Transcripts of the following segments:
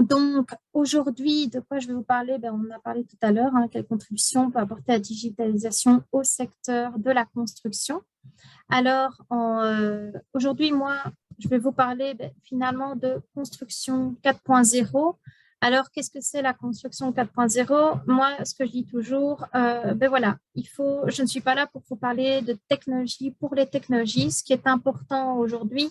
Donc, aujourd'hui, de quoi je vais vous parler? Ben, on a parlé tout à l'heure, quelle contribution on peut apporter la digitalisation au secteur de la construction. Alors, aujourd'hui, moi, je vais vous parler finalement de construction 4.0. Alors, qu'est-ce que c'est la construction 4.0? Moi, ce que je dis toujours, voilà, je ne suis pas là pour vous parler de technologie pour les technologies. Ce qui est important aujourd'hui,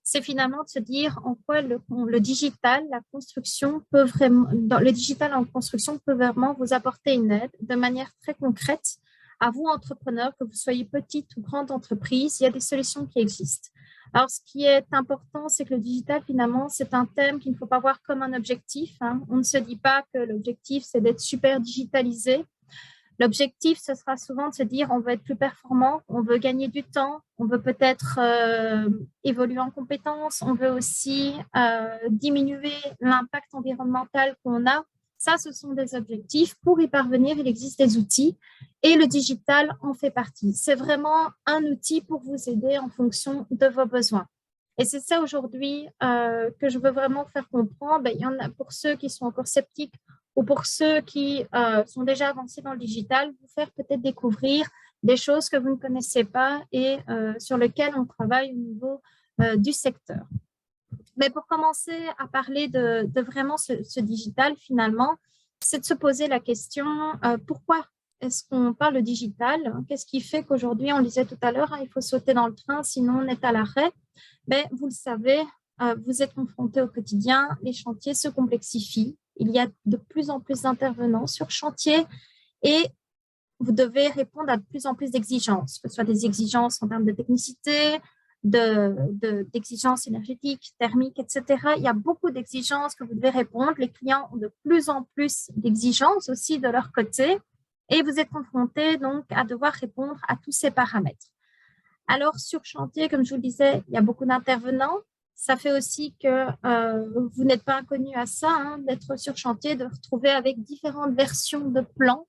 c'est finalement de se dire en quoi le digital, la construction peut vraiment, le digital en construction peut vraiment vous apporter une aide de manière très concrète. À vous, entrepreneurs, que vous soyez petite ou grande entreprise, il y a des solutions qui existent. Alors, ce qui est important, c'est que le digital, finalement, c'est un thème qu'il ne faut pas voir comme un objectif. On ne se dit pas que l'objectif, c'est d'être super digitalisé. L'objectif, ce sera souvent de se dire on veut être plus performant, on veut gagner du temps, on veut peut-être évoluer en compétences, on veut aussi diminuer l'impact environnemental qu'on a. Ça, ce sont des objectifs. Pour y parvenir, il existe des outils et le digital en fait partie. C'est vraiment un outil pour vous aider en fonction de vos besoins. Et c'est ça aujourd'hui que je veux vraiment faire comprendre. Il y en a pour ceux qui sont encore sceptiques ou pour ceux qui sont déjà avancés dans le digital, vous faire peut-être découvrir des choses que vous ne connaissez pas et sur lesquelles on travaille au niveau du secteur. Mais pour commencer à parler de vraiment ce digital, finalement, c'est de se poser la question, pourquoi est-ce qu'on parle de digital? Qu'est-ce qui fait qu'aujourd'hui, on disait tout à l'heure, il faut sauter dans le train, sinon on est à l'arrêt. Vous le savez, vous êtes confrontés au quotidien, les chantiers se complexifient. Il y a de plus en plus d'intervenants sur chantier et vous devez répondre à de plus en plus d'exigences, que ce soit des exigences en termes de technicité, d'exigences énergétiques, thermiques, etc. Il y a beaucoup d'exigences que vous devez répondre. Les clients ont de plus en plus d'exigences aussi de leur côté et vous êtes confrontés donc à devoir répondre à tous ces paramètres. Alors, sur chantier, comme je vous le disais, il y a beaucoup d'intervenants. Ça fait aussi que vous n'êtes pas inconnu à ça, d'être sur chantier, de retrouver avec différentes versions de plans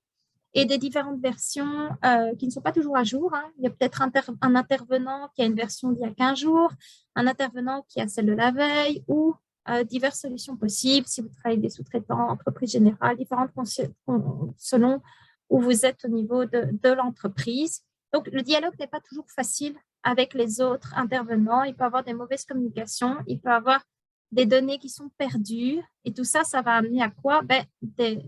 et des différentes versions qui ne sont pas toujours à jour. Il y a peut-être un intervenant qui a une version d'il y a 15 jours, un intervenant qui a celle de la veille ou diverses solutions possibles si vous travaillez avec des sous-traitants, entreprises générales, différentes selon où vous êtes au niveau de l'entreprise. Donc, le dialogue n'est pas toujours facile avec les autres intervenants. Il peut y avoir des mauvaises communications, il peut y avoir des données qui sont perdues et tout ça, ça va amener à quoi? Des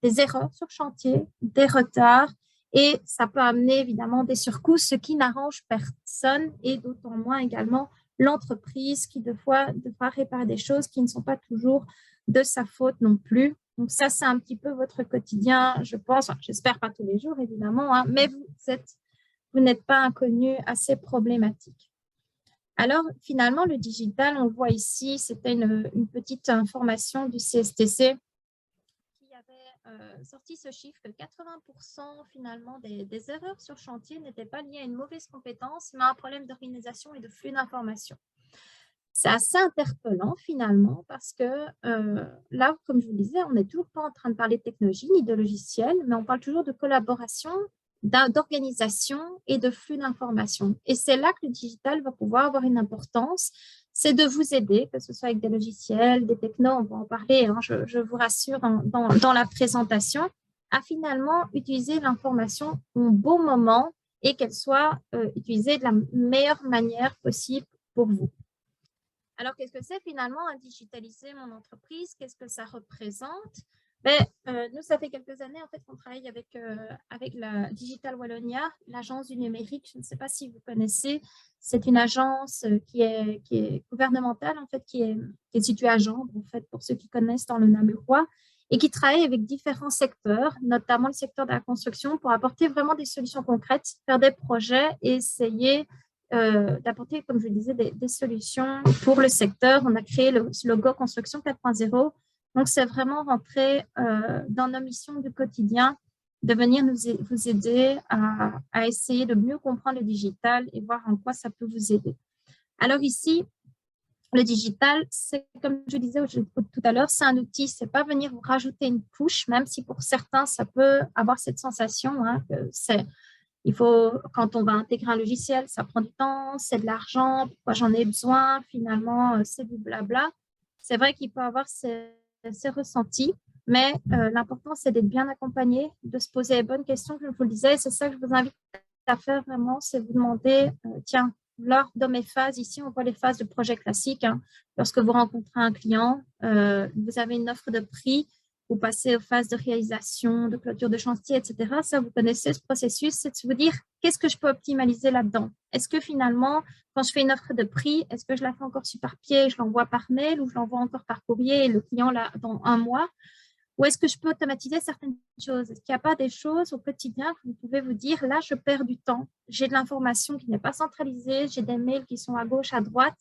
erreurs sur chantier, des retards et ça peut amener évidemment des surcoûts, ce qui n'arrange personne et d'autant moins également l'entreprise qui devra réparer des choses qui ne sont pas toujours de sa faute non plus. Donc ça, c'est un petit peu votre quotidien, je pense. Enfin, j'espère pas tous les jours, évidemment, mais vous n'êtes pas inconnu à ces problématiques. Alors, finalement, le digital, on le voit ici, c'était une petite information du CSTC qui avait sorti ce chiffre que 80% finalement des erreurs sur chantier n'étaient pas liées à une mauvaise compétence, mais à un problème d'organisation et de flux d'informations. C'est assez interpellant finalement parce que là, comme je vous le disais, on n'est toujours pas en train de parler de technologie ni de logiciel, mais on parle toujours de collaboration, d'organisation et de flux d'informations. Et c'est là que le digital va pouvoir avoir une importance, c'est de vous aider, que ce soit avec des logiciels, des technos, on va en parler, je vous rassure dans la présentation, à finalement utiliser l'information au bon moment et qu'elle soit utilisée de la meilleure manière possible pour vous. Alors, qu'est-ce que c'est finalement digitaliser mon entreprise? Qu'est-ce que ça représente? Nous, ça fait quelques années en fait qu'on travaille avec la Digital Wallonia, l'agence du numérique. Je ne sais pas si vous connaissez. C'est une agence qui est gouvernementale en fait, qui est située à Gembres en fait pour ceux qui connaissent dans le Namurois et qui travaille avec différents secteurs, notamment le secteur de la construction, pour apporter vraiment des solutions concrètes, faire des projets et essayer d'apporter, comme je le disais, des solutions pour le secteur. On a créé le logo Construction 4.0. Donc, c'est vraiment rentrer dans nos missions du quotidien, de venir vous aider à essayer de mieux comprendre le digital et voir en quoi ça peut vous aider. Alors ici, le digital, c'est comme je disais tout à l'heure, c'est un outil, c'est pas venir vous rajouter une couche, même si pour certains, ça peut avoir cette sensation que il faut, quand on va intégrer un logiciel, ça prend du temps, c'est de l'argent, pourquoi j'en ai besoin, finalement, c'est du blabla. C'est vrai qu'il peut avoir c'est ressenti. Mais l'important, c'est d'être bien accompagné, de se poser les bonnes questions, comme je vous le disais. C'est ça que je vous invite à faire vraiment, c'est vous demander, tiens, lors de mes phases, ici, on voit les phases de projet classique. Hein. Lorsque vous rencontrez un client, vous avez une offre de prix, vous passez aux phases de réalisation, de clôture de chantier, etc. Ça, vous connaissez ce processus, c'est de vous dire, qu'est-ce que je peux optimaliser là-dedans? Est-ce que finalement, quand je fais une offre de prix, est-ce que je la fais encore sur papier, je l'envoie par mail ou je l'envoie encore par courrier et le client là dans un mois? Ou est-ce que je peux automatiser certaines choses? Est-ce qu'il n'y a pas des choses au quotidien que vous pouvez vous dire, là, je perds du temps, j'ai de l'information qui n'est pas centralisée, j'ai des mails qui sont à gauche, à droite.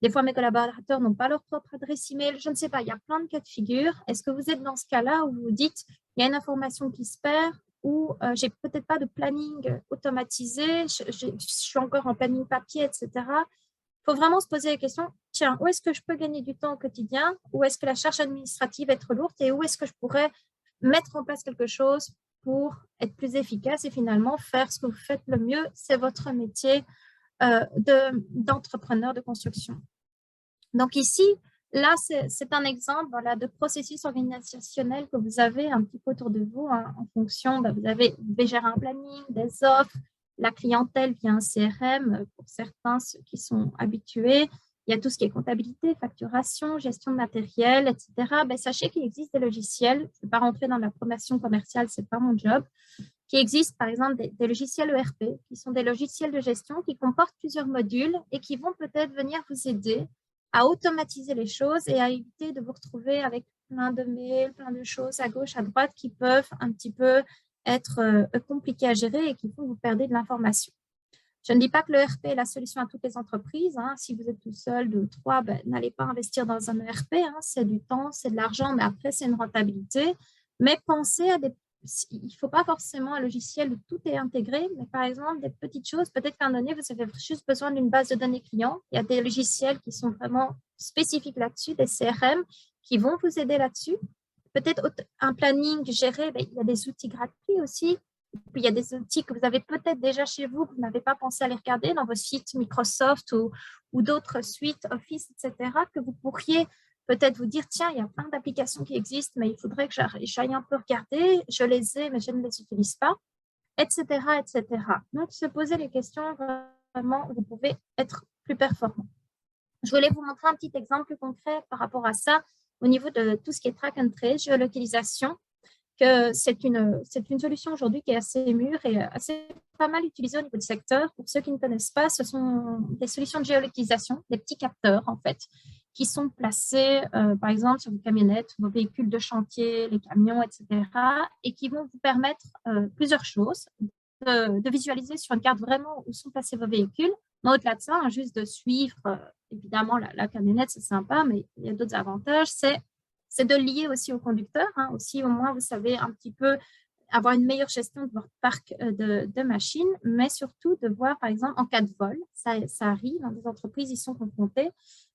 Des fois, mes collaborateurs n'ont pas leur propre adresse email. Je ne sais pas, il y a plein de cas de figure. Est-ce que vous êtes dans ce cas-là où vous vous dites, il y a une information qui se perd ou j'ai peut-être pas de planning automatisé, je suis encore en planning papier, etc. Il faut vraiment se poser la question, tiens, où est-ce que je peux gagner du temps au quotidien? Où est-ce que la charge administrative est trop lourde? Et où est-ce que je pourrais mettre en place quelque chose pour être plus efficace et finalement faire ce que vous faites le mieux? C'est votre métier d'entrepreneur de construction. Donc ici, là, c'est un exemple voilà, de processus organisationnel que vous avez un petit peu autour de vous hein, en fonction, vous devez gérer un planning, des offres, la clientèle via un CRM pour certains, ceux qui sont habitués. Il y a tout ce qui est comptabilité, facturation, gestion de matériel, etc. Sachez qu'il existe des logiciels. Je ne vais pas rentrer dans la promotion commerciale, ce n'est pas mon job. Qui existent, par exemple, des logiciels ERP, qui sont des logiciels de gestion qui comportent plusieurs modules et qui vont peut-être venir vous aider à automatiser les choses et à éviter de vous retrouver avec plein de mails, plein de choses à gauche, à droite qui peuvent un petit peu être compliquées à gérer et qui font que vous perdez de l'information. Je ne dis pas que l'ERP est la solution à toutes les entreprises. Hein. Si vous êtes tout seul, 2 ou 3, n'allez pas investir dans un ERP. Hein. C'est du temps, c'est de l'argent, mais après, c'est une rentabilité. Mais pensez à des... Il ne faut pas forcément un logiciel où tout est intégré, mais par exemple, des petites choses. Peut-être qu'à un moment donné, vous avez juste besoin d'une base de données client. Il y a des logiciels qui sont vraiment spécifiques là-dessus, des CRM, qui vont vous aider là-dessus. Peut-être un planning géré, il y a des outils gratuits aussi. Puis, il y a des outils que vous avez peut-être déjà chez vous, que vous n'avez pas pensé à les regarder dans vos sites Microsoft ou d'autres suites Office, etc., que vous pourriez peut-être vous dire, tiens, il y a plein d'applications qui existent, mais il faudrait que j'aille un peu regarder. Je les ai, mais je ne les utilise pas, etc., etc. Donc, se poser les questions vraiment où vous pouvez être plus performant. Je voulais vous montrer un petit exemple concret par rapport à ça au niveau de tout ce qui est track and trace, géolocalisation, que c'est une solution aujourd'hui qui est assez mûre et assez pas mal utilisée au niveau du secteur. Pour ceux qui ne connaissent pas, ce sont des solutions de géolocalisation, des petits capteurs en fait, qui sont placés par exemple sur vos camionnettes, vos véhicules de chantier, les camions, etc. et qui vont vous permettre plusieurs choses, de visualiser sur une carte vraiment où sont placés vos véhicules, mais au-delà de ça, hein, juste de suivre, évidemment la camionnette c'est sympa, mais il y a d'autres avantages, c'est de lier aussi au conducteur. Hein, aussi, au moins, vous savez un petit peu avoir une meilleure gestion de votre parc de machines, mais surtout de voir, par exemple, en cas de vol, ça arrive, dans des entreprises, ils sont confrontés.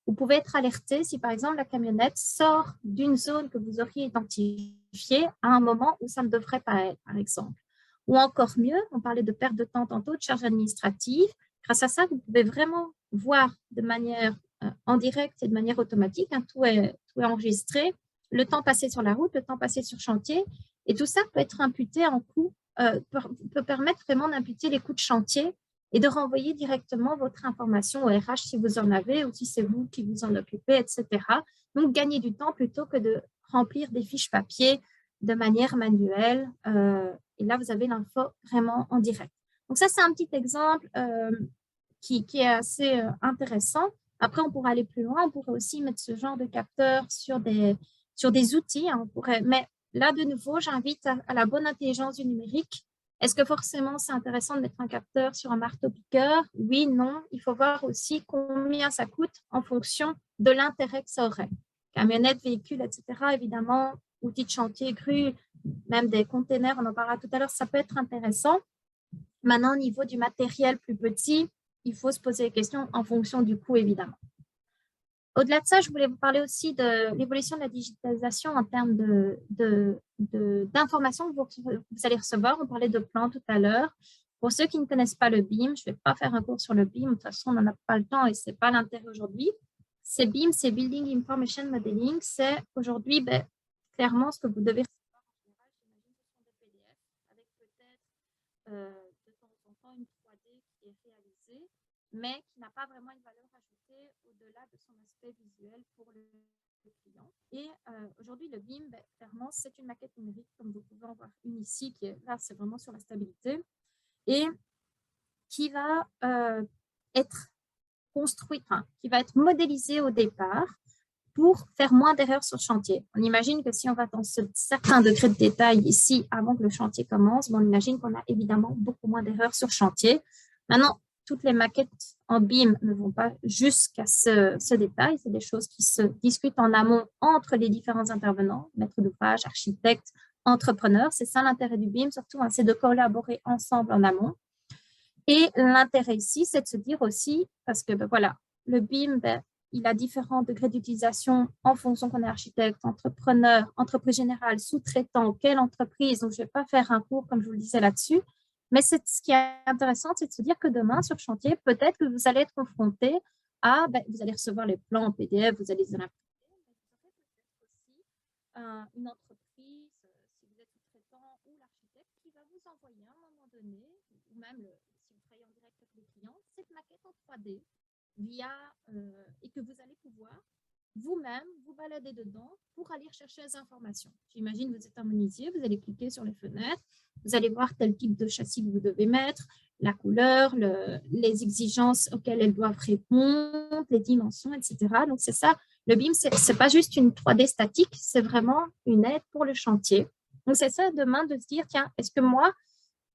Vous pouvez être alerté si, par exemple, la camionnette sort d'une zone que vous auriez identifiée à un moment où ça ne devrait pas être, par exemple. Ou encore mieux, on parlait de perte de temps tantôt, de charges administratives. Grâce à ça, vous pouvez vraiment voir de manière en direct et de manière automatique, hein, tout est enregistré, le temps passé sur la route, le temps passé sur chantier, et tout ça peut être imputé en coût, peut permettre vraiment d'imputer les coûts de chantier et de renvoyer directement votre information au RH si vous en avez ou si c'est vous qui vous en occupez, etc. Donc, gagner du temps plutôt que de remplir des fiches papier de manière manuelle. Et là, vous avez l'info vraiment en direct. Donc, ça, c'est un petit exemple qui est assez intéressant. Après, on pourrait aller plus loin. On pourrait aussi mettre ce genre de capteur sur des outils. Hein, mais là, de nouveau, j'invite à la bonne intelligence du numérique. Est-ce que forcément, c'est intéressant de mettre un capteur sur un marteau-piqueur? Oui, non. Il faut voir aussi combien ça coûte en fonction de l'intérêt que ça aurait. Camionnette, véhicule, etc. Évidemment, outils de chantier, grues, même des containers, on en parlera tout à l'heure, ça peut être intéressant. Maintenant, au niveau du matériel plus petit, il faut se poser des questions en fonction du coût, évidemment. Au-delà de ça, je voulais vous parler aussi de l'évolution de la digitalisation en termes d'informations que vous allez recevoir. On parlait de plans tout à l'heure. Pour ceux qui ne connaissent pas le BIM, je ne vais pas faire un cours sur le BIM. De toute façon, on n'en a pas le temps et ce n'est pas l'intérêt aujourd'hui. c'est BIM, c'est Building Information Modeling. C'est aujourd'hui, clairement, ce que vous devez recevoir en général, j'imagine, ce sont des PDF avec peut-être de temps en temps une 3D qui est réalisée, mais qui n'a pas vraiment une valeur ajoutée au-delà de son aspect visuel pour le client. Et aujourd'hui, le BIM, clairement, c'est une maquette numérique, comme vous pouvez en voir une ici, qui est là, c'est vraiment sur la stabilité, et qui va être construit, qui va être modélisé au départ pour faire moins d'erreurs sur le chantier. On imagine que si on va dans ce certain degré de détail ici avant que le chantier commence, on imagine qu'on a évidemment beaucoup moins d'erreurs sur le chantier. Maintenant, toutes les maquettes en BIM ne vont pas jusqu'à ce détail. C'est des choses qui se discutent en amont entre les différents intervenants, maîtres d'ouvrage, architectes, entrepreneurs. C'est ça l'intérêt du BIM, surtout, c'est de collaborer ensemble en amont. Et l'intérêt ici, c'est de se dire aussi, parce que voilà, le BIM, il a différents degrés d'utilisation en fonction qu'on est architecte, entrepreneur, entreprise générale, sous-traitant, quelle entreprise. Donc, je ne vais pas faire un cours, comme je vous le disais là-dessus. Mais ce qui est intéressant, c'est de se dire que demain, sur chantier, peut-être que vous allez être confronté à, vous allez recevoir les plans en PDF, vous allez les imprimer, mais vous aurez peut-être aussi une entreprise, si vous êtes sous-traitant ou l'architecte, qui va vous envoyer à un moment donné, ou même si vous travaillez en direct avec les clients, cette maquette en 3D et que vous allez pouvoir vous-même vous balader dedans pour aller chercher les informations. J'imagine que vous êtes un menuisier, vous allez cliquer sur les fenêtres, vous allez voir tel type de châssis que vous devez mettre, la couleur, les exigences auxquelles elles doivent répondre, les dimensions, etc. Donc, c'est ça. Le BIM, ce n'est pas juste une 3D statique, c'est vraiment une aide pour le chantier. Donc, c'est ça demain de se dire, tiens, est-ce que moi,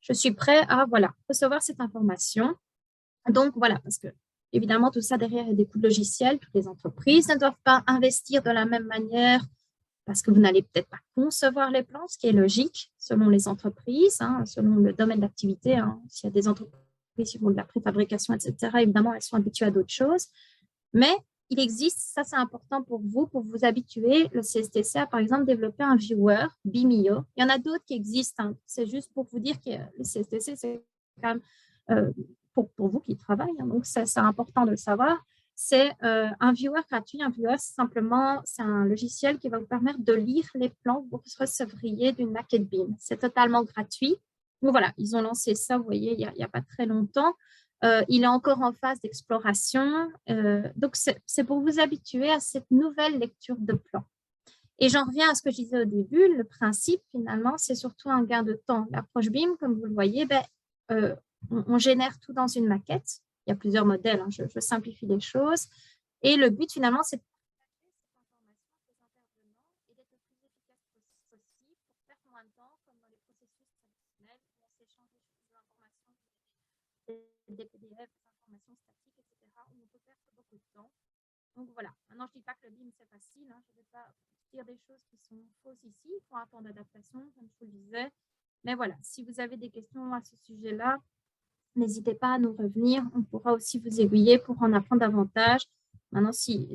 je suis prêt à recevoir cette information. Donc, voilà, parce que évidemment, tout ça derrière, il y a des coûts de logiciels. Toutes les entreprises ne doivent pas investir de la même manière parce que vous n'allez peut-être pas concevoir les plans, ce qui est logique selon les entreprises, selon le domaine d'activité. S'il y a des entreprises qui font de la préfabrication, etc., évidemment, elles sont habituées à d'autres choses. Mais il existe, ça c'est important pour vous habituer, le CSTC a par exemple développé un viewer, BIMIO. Il y en a d'autres qui existent, c'est juste pour vous dire que le CSTC, c'est quand même pour vous qui travaillez, donc c'est important de le savoir. C'est un viewer gratuit. Un viewer, c'est un logiciel qui va vous permettre de lire les plans que vous recevriez d'une maquette BIM. C'est totalement gratuit. Donc voilà, ils ont lancé ça, vous voyez, il n'y a pas très longtemps. Il est encore en phase d'exploration. Donc, c'est pour vous habituer à cette nouvelle lecture de plan. Et j'en reviens à ce que je disais au début. Le principe, finalement, c'est surtout un gain de temps. L'approche BIM, comme vous le voyez, on génère tout dans une maquette. Il y a plusieurs modèles, je simplifie les choses. Et le but, finalement, c'est de partager cette information aux intervenants et d'être le plus efficace possible pour faire moins de temps, comme dans les processus traditionnels où on s'échange des informations, des PDF, des informations statiques, etc., où on peut perdre beaucoup de temps. Donc voilà, maintenant je ne dis pas que le BIM c'est facile, je ne vais pas dire des choses qui sont fausses ici, il faut un temps d'adaptation, comme je vous le disais. Mais voilà, si vous avez des questions à ce sujet-là, n'hésitez pas à nous revenir, on pourra aussi vous aiguiller pour en apprendre davantage. Maintenant, si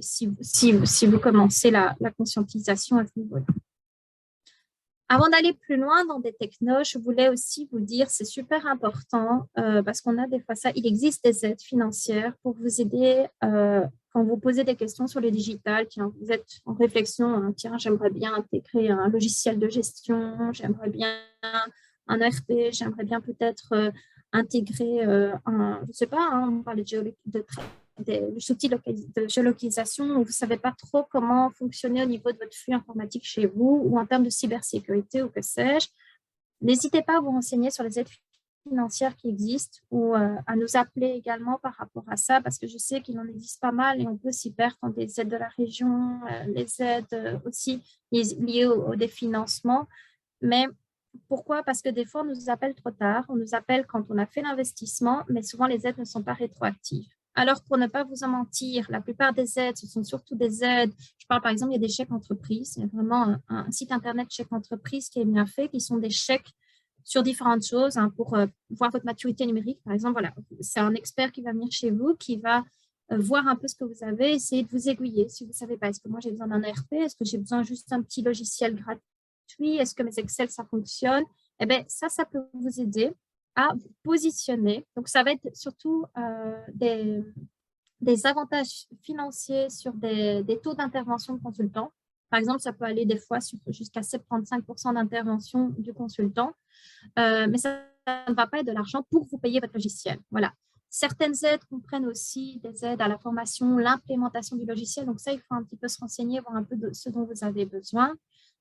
vous commencez la conscientisation à ce niveau-là. Avant d'aller plus loin dans des technos, je voulais aussi vous dire, c'est super important parce qu'on a des fois ça, il existe des aides financières pour vous aider quand vous posez des questions sur le digital. Tiens, vous êtes en réflexion, tiens, j'aimerais bien intégrer un logiciel de gestion, j'aimerais bien un ERP, j'aimerais bien peut-être intégrer je ne sais pas, on parlait des outils de géolocalisation où vous ne savez pas trop comment fonctionner au niveau de votre flux informatique chez vous ou en termes de cybersécurité ou que sais-je, n'hésitez pas à vous renseigner sur les aides financières qui existent ou à nous appeler également par rapport à ça parce que je sais qu'il en existe pas mal et on peut s'y perdre dans des aides de la région, les aides aussi liées au définancement. Mais pourquoi? Parce que des fois, on nous appelle trop tard, on nous appelle quand on a fait l'investissement, mais souvent les aides ne sont pas rétroactives. Alors, pour ne pas vous en mentir, la plupart des aides, ce sont surtout des aides. Je parle par exemple, il y a des chèques entreprises. Il y a vraiment un site internet chèque entreprise qui est bien fait, qui sont des chèques sur différentes choses pour voir votre maturité numérique. Par exemple, voilà, c'est un expert qui va venir chez vous, qui va voir un peu ce que vous avez, essayer de vous aiguiller. Si vous ne savez pas, est-ce que moi j'ai besoin d'un ERP? Est-ce que j'ai besoin juste d'un petit logiciel gratuit? Est-ce que mes Excel, ça fonctionne? Eh bien, ça peut vous aider à vous positionner. Donc, ça va être surtout des avantages financiers sur des taux d'intervention de consultant. Par exemple, ça peut aller des fois jusqu'à 75% d'intervention du consultant, mais ça ne va pas être de l'argent pour vous payer votre logiciel. Voilà. Certaines aides comprennent aussi des aides à la formation, l'implémentation du logiciel. Donc ça, il faut un petit peu se renseigner, voir un peu de ce dont vous avez besoin.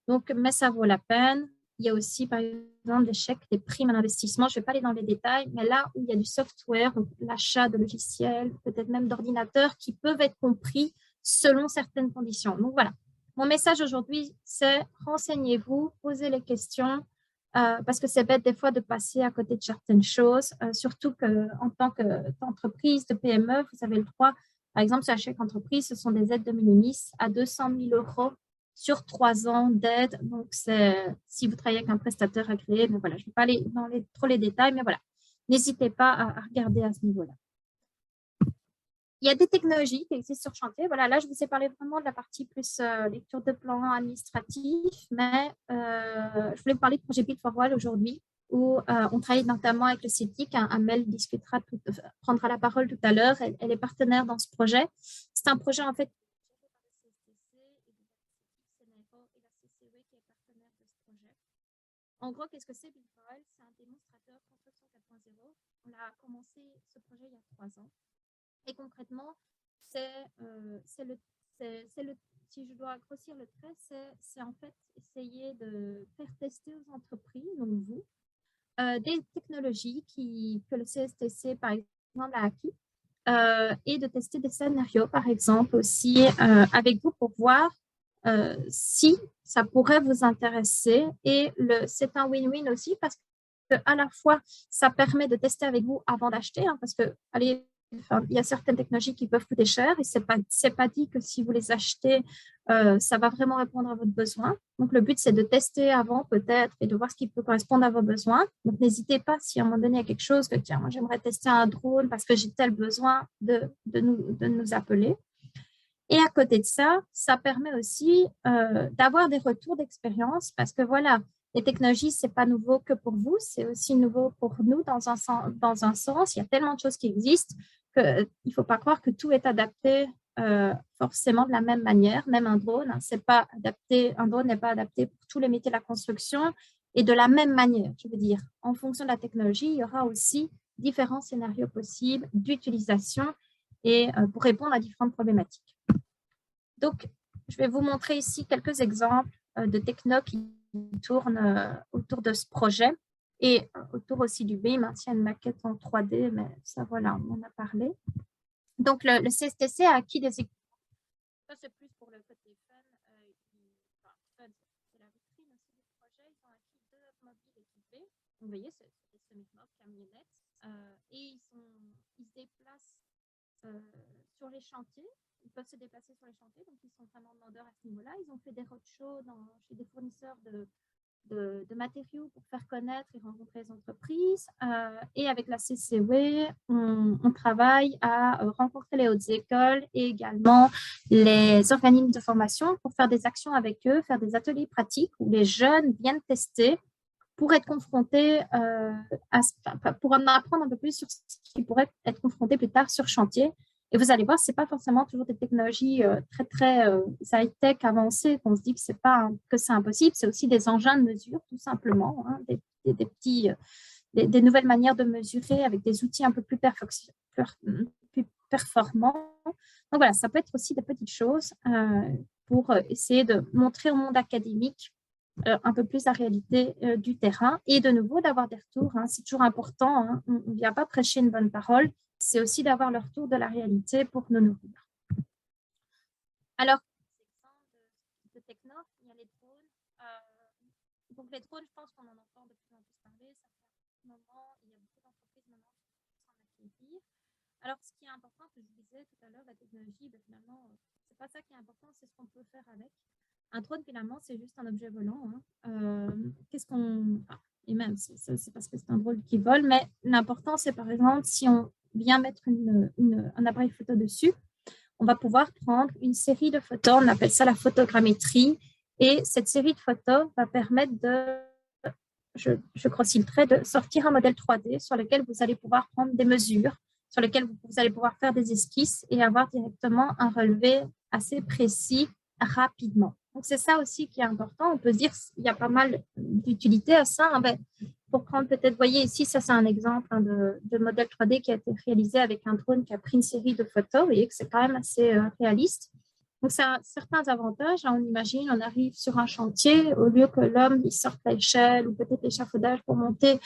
Donc, mais ça vaut la peine. Il y a aussi, par exemple, des chèques, des primes à l'investissement. Je ne vais pas aller dans les détails, mais là où il y a du software, l'achat de logiciels, peut-être même d'ordinateurs qui peuvent être compris selon certaines conditions. Donc, voilà. Mon message aujourd'hui, c'est renseignez-vous, posez les questions, parce que c'est bête des fois de passer à côté de certaines choses, surtout qu'en tant qu'entreprise de PME, vous avez le droit, par exemple, sur la chèque entreprise, ce sont des aides de minimis à 200 000 € sur 3 ans d'aide. Donc, si vous travaillez avec un prestataire agréé, mais voilà, je ne vais pas aller dans trop les détails, mais voilà, n'hésitez pas à regarder à ce niveau-là. Il y a des technologies qui existent sur chantier. Voilà, là, je vous ai parlé vraiment de la partie plus lecture de plan administratif, mais je voulais vous parler de projet Build for Wall aujourd'hui, où on travaille notamment avec le CETIC. Amel discutera, prendra la parole tout à l'heure. Elle est partenaire dans ce projet. C'est un projet, en fait, en gros, qu'est-ce que c'est Build for Wall? C'est un démonstrateur construction 4.0. On a commencé ce projet il y a 3 ans. Et concrètement, si je dois grossir le trait, c'est en fait essayer de faire tester aux entreprises, donc vous, des technologies que le CSTC, par exemple, a acquis, et de tester des scénarios, par exemple, aussi avec vous pour voir si ça pourrait vous intéresser. Et c'est un win-win aussi parce que à la fois, ça permet de tester avec vous avant d'acheter, hein, parce que, allez, il y a certaines technologies qui peuvent coûter cher et ce n'est pas dit que si vous les achetez, ça va vraiment répondre à votre besoin. Donc, le but, c'est de tester avant peut-être et de voir ce qui peut correspondre à vos besoins. Donc, n'hésitez pas si à un moment donné, il y a quelque chose que, tiens, moi, j'aimerais tester un drone parce que j'ai tel besoin de nous appeler. Et à côté de ça, ça permet aussi d'avoir des retours d'expérience parce que voilà, les technologies, ce n'est pas nouveau que pour vous, c'est aussi nouveau pour nous dans un sens. Il y a tellement de choses qui existent qu'il ne faut pas croire que tout est adapté forcément de la même manière. Même un drone, un drone n'est pas adapté pour tous les métiers de la construction et de la même manière. Je veux dire, en fonction de la technologie, il y aura aussi différents scénarios possibles d'utilisation et pour répondre à différentes problématiques. Donc, je vais vous montrer ici quelques exemples de techno qui tournent autour de ce projet et autour aussi du BIM. Il y a une maquette en 3D, mais ça, voilà, on en a parlé. Donc, le CSTC a acquis des équipements. Ça, c'est plus pour le côté fun. C'est la vitrine aussi du projet. Ils ont acquis 2 automobiles équipés. Vous voyez, c'est des semi-mob, camionnettes. Et ils se déplacent sur les chantiers. Ils peuvent se déplacer sur les chantiers, donc ils sont vraiment demandeurs à ce niveau-là. Ils ont fait des roadshows chez des fournisseurs de matériaux pour faire connaître et rencontrer les entreprises. Et avec la CCW, on travaille à rencontrer les hautes écoles et également les organismes de formation pour faire des actions avec eux, faire des ateliers pratiques où les jeunes viennent tester pour être confrontés, pour en apprendre un peu plus sur ce qui pourrait être confronté plus tard sur chantier. Et vous allez voir, ce n'est pas forcément toujours des technologies très, très high-tech avancées qu'on se dit que c'est impossible. C'est aussi des engins de mesure, tout simplement, hein, des nouvelles manières de mesurer avec des outils un peu plus performants. Donc voilà, ça peut être aussi des petites choses pour essayer de montrer au monde académique un peu plus la réalité du terrain et de nouveau d'avoir des retours. Hein, c'est toujours important. Hein, on ne vient pas prêcher une bonne parole. C'est aussi d'avoir le retour de la réalité pour nous nourrir. Alors, de techno, il y a les drones. Donc, les drones, je pense qu'on en entend de plus en plus parler. Ça fait un moment, il y a beaucoup d'entreprises maintenant qui s'en acquérir. Alors, ce qui est important, que je disais tout à l'heure, la technologie, ben, finalement, ce n'est pas ça qui est important, c'est ce qu'on peut faire avec. Un drone, finalement, c'est juste un objet volant. Hein. Et même, c'est parce que c'est un drone qui vole, mais l'important, c'est par exemple, si on vient mettre un appareil photo dessus, on va pouvoir prendre une série de photos, on appelle ça la photogrammétrie, et cette série de photos va permettre je grossis le trait, de sortir un modèle 3D sur lequel vous allez pouvoir prendre des mesures sur lesquels vous allez pouvoir faire des esquisses et avoir directement un relevé assez précis rapidement. Donc, c'est ça aussi qui est important. On peut se dire qu'il y a pas mal d'utilité à ça. Pour prendre peut-être, voyez ici, ça c'est un exemple de modèle 3D qui a été réalisé avec un drone qui a pris une série de photos. Vous voyez que c'est quand même assez réaliste. Donc, ça a certains avantages. On imagine, on arrive sur un chantier, au lieu que l'homme il sorte l'échelle ou peut-être l'échafaudage pour monter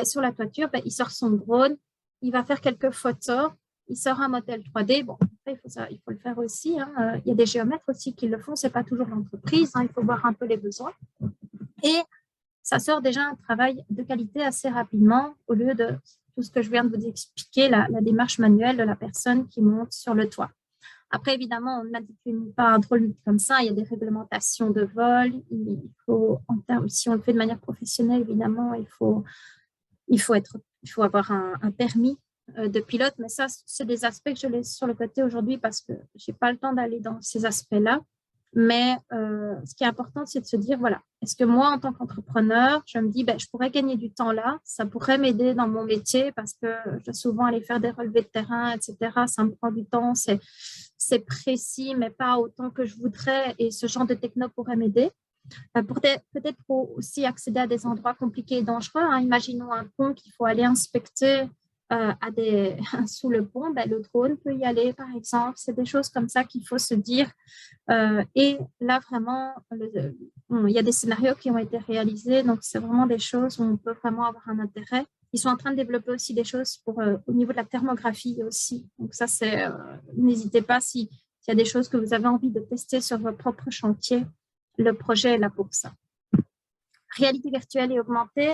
sur la toiture, il sort son drone, il va faire quelques photos, il sort un modèle 3D. Bon, après, il faut le faire aussi. Il y a des géomètres aussi qui le font. Ce n'est pas toujours l'entreprise. Il faut voir un peu les besoins. Et ça sort déjà un travail de qualité assez rapidement au lieu de tout ce que je viens de vous expliquer, la démarche manuelle de la personne qui monte sur le toit. Après, évidemment, on n'intitule pas un drone comme ça. Il y a des réglementations de vol. Il faut, si on le fait de manière professionnelle, évidemment, il faut avoir un permis de pilote. Mais ça, c'est des aspects que je laisse sur le côté aujourd'hui parce que je n'ai pas le temps d'aller dans ces aspects-là. Mais ce qui est important, c'est de se dire, voilà, est-ce que moi, en tant qu'entrepreneur, je me dis, je pourrais gagner du temps là, ça pourrait m'aider dans mon métier parce que je dois souvent aller faire des relevés de terrain, etc. Ça me prend du temps, c'est précis, mais pas autant que je voudrais et ce genre de techno pourrait m'aider. Peut-être pour aussi accéder à des endroits compliqués et dangereux. Imaginons un pont qu'il faut aller inspecter sous le pont, le drone peut y aller, par exemple. C'est des choses comme ça qu'il faut se dire. Et là, vraiment, il y a des scénarios qui ont été réalisés, donc c'est vraiment des choses où on peut vraiment avoir un intérêt. Ils sont en train de développer aussi des choses au niveau de la thermographie aussi. Donc ça, n'hésitez pas s'il y a des choses que vous avez envie de tester sur votre propre chantier, le projet est là pour ça. Réalité virtuelle et augmentée.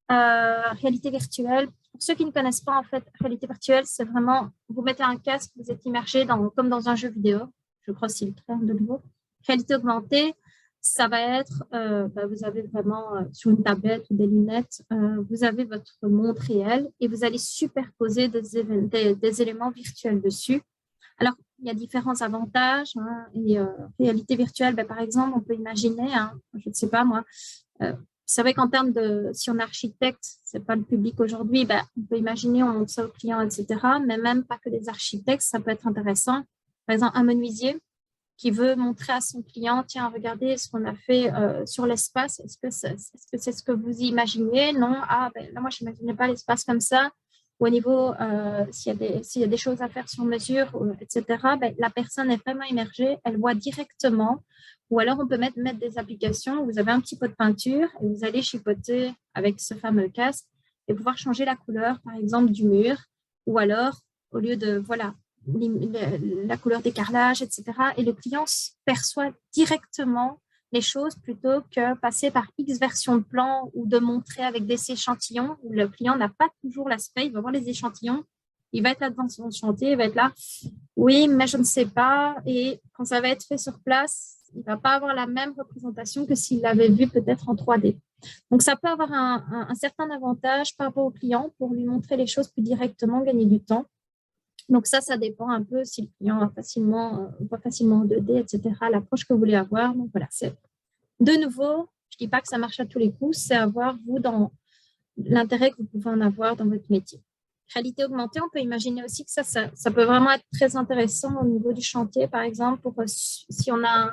Réalité virtuelle, pour ceux qui ne connaissent pas, en fait, réalité virtuelle, c'est vraiment, vous mettez un casque, vous êtes immergé comme dans un jeu vidéo. Je crois que c'est le terme de nouveau. Réalité augmentée, ça va être, vous avez vraiment sur une tablette ou des lunettes, vous avez votre monde réel et vous allez superposer des éléments virtuels dessus. Alors, il y a différents avantages. Et réalité virtuelle, par exemple, on peut imaginer, je ne sais pas moi, vous savez qu'en termes si on est architecte, ce n'est pas le public aujourd'hui, on peut imaginer, on montre ça aux clients, etc. Mais même pas que des architectes, ça peut être intéressant. Par exemple, un menuisier qui veut montrer à son client, tiens, regardez ce qu'on a fait sur l'espace. Est-ce que c'est ce que vous imaginez? Non. Là, moi, je n'imaginais pas l'espace comme ça. Ou au niveau, s'il y a des choses à faire sur mesure, etc., la personne est vraiment immergée, elle voit directement. Ou alors, on peut mettre des applications où vous avez un petit pot de peinture et vous allez chipoter avec ce fameux casque et pouvoir changer la couleur, par exemple, du mur. Ou alors, au lieu de, voilà, la couleur des carrelages, etc. Et le client perçoit directement les choses plutôt que passer par X versions de plan ou de montrer avec des échantillons où le client n'a pas toujours l'aspect, il va voir les échantillons, il va être là devant son chantier, il va être là, oui, mais je ne sais pas. Et quand ça va être fait sur place, il ne va pas avoir la même représentation que s'il l'avait vu peut-être en 3D. Donc, ça peut avoir un certain avantage par rapport au client pour lui montrer les choses plus directement, gagner du temps. Donc, ça dépend un peu si le client voit facilement en 2D, etc., l'approche que vous voulez avoir. Donc, voilà, c'est de nouveau, je ne dis pas que ça marche à tous les coups, c'est avoir, vous, dans l'intérêt que vous pouvez en avoir dans votre métier. Réalité augmentée, on peut imaginer aussi que ça peut vraiment être très intéressant au niveau du chantier, par exemple, si on a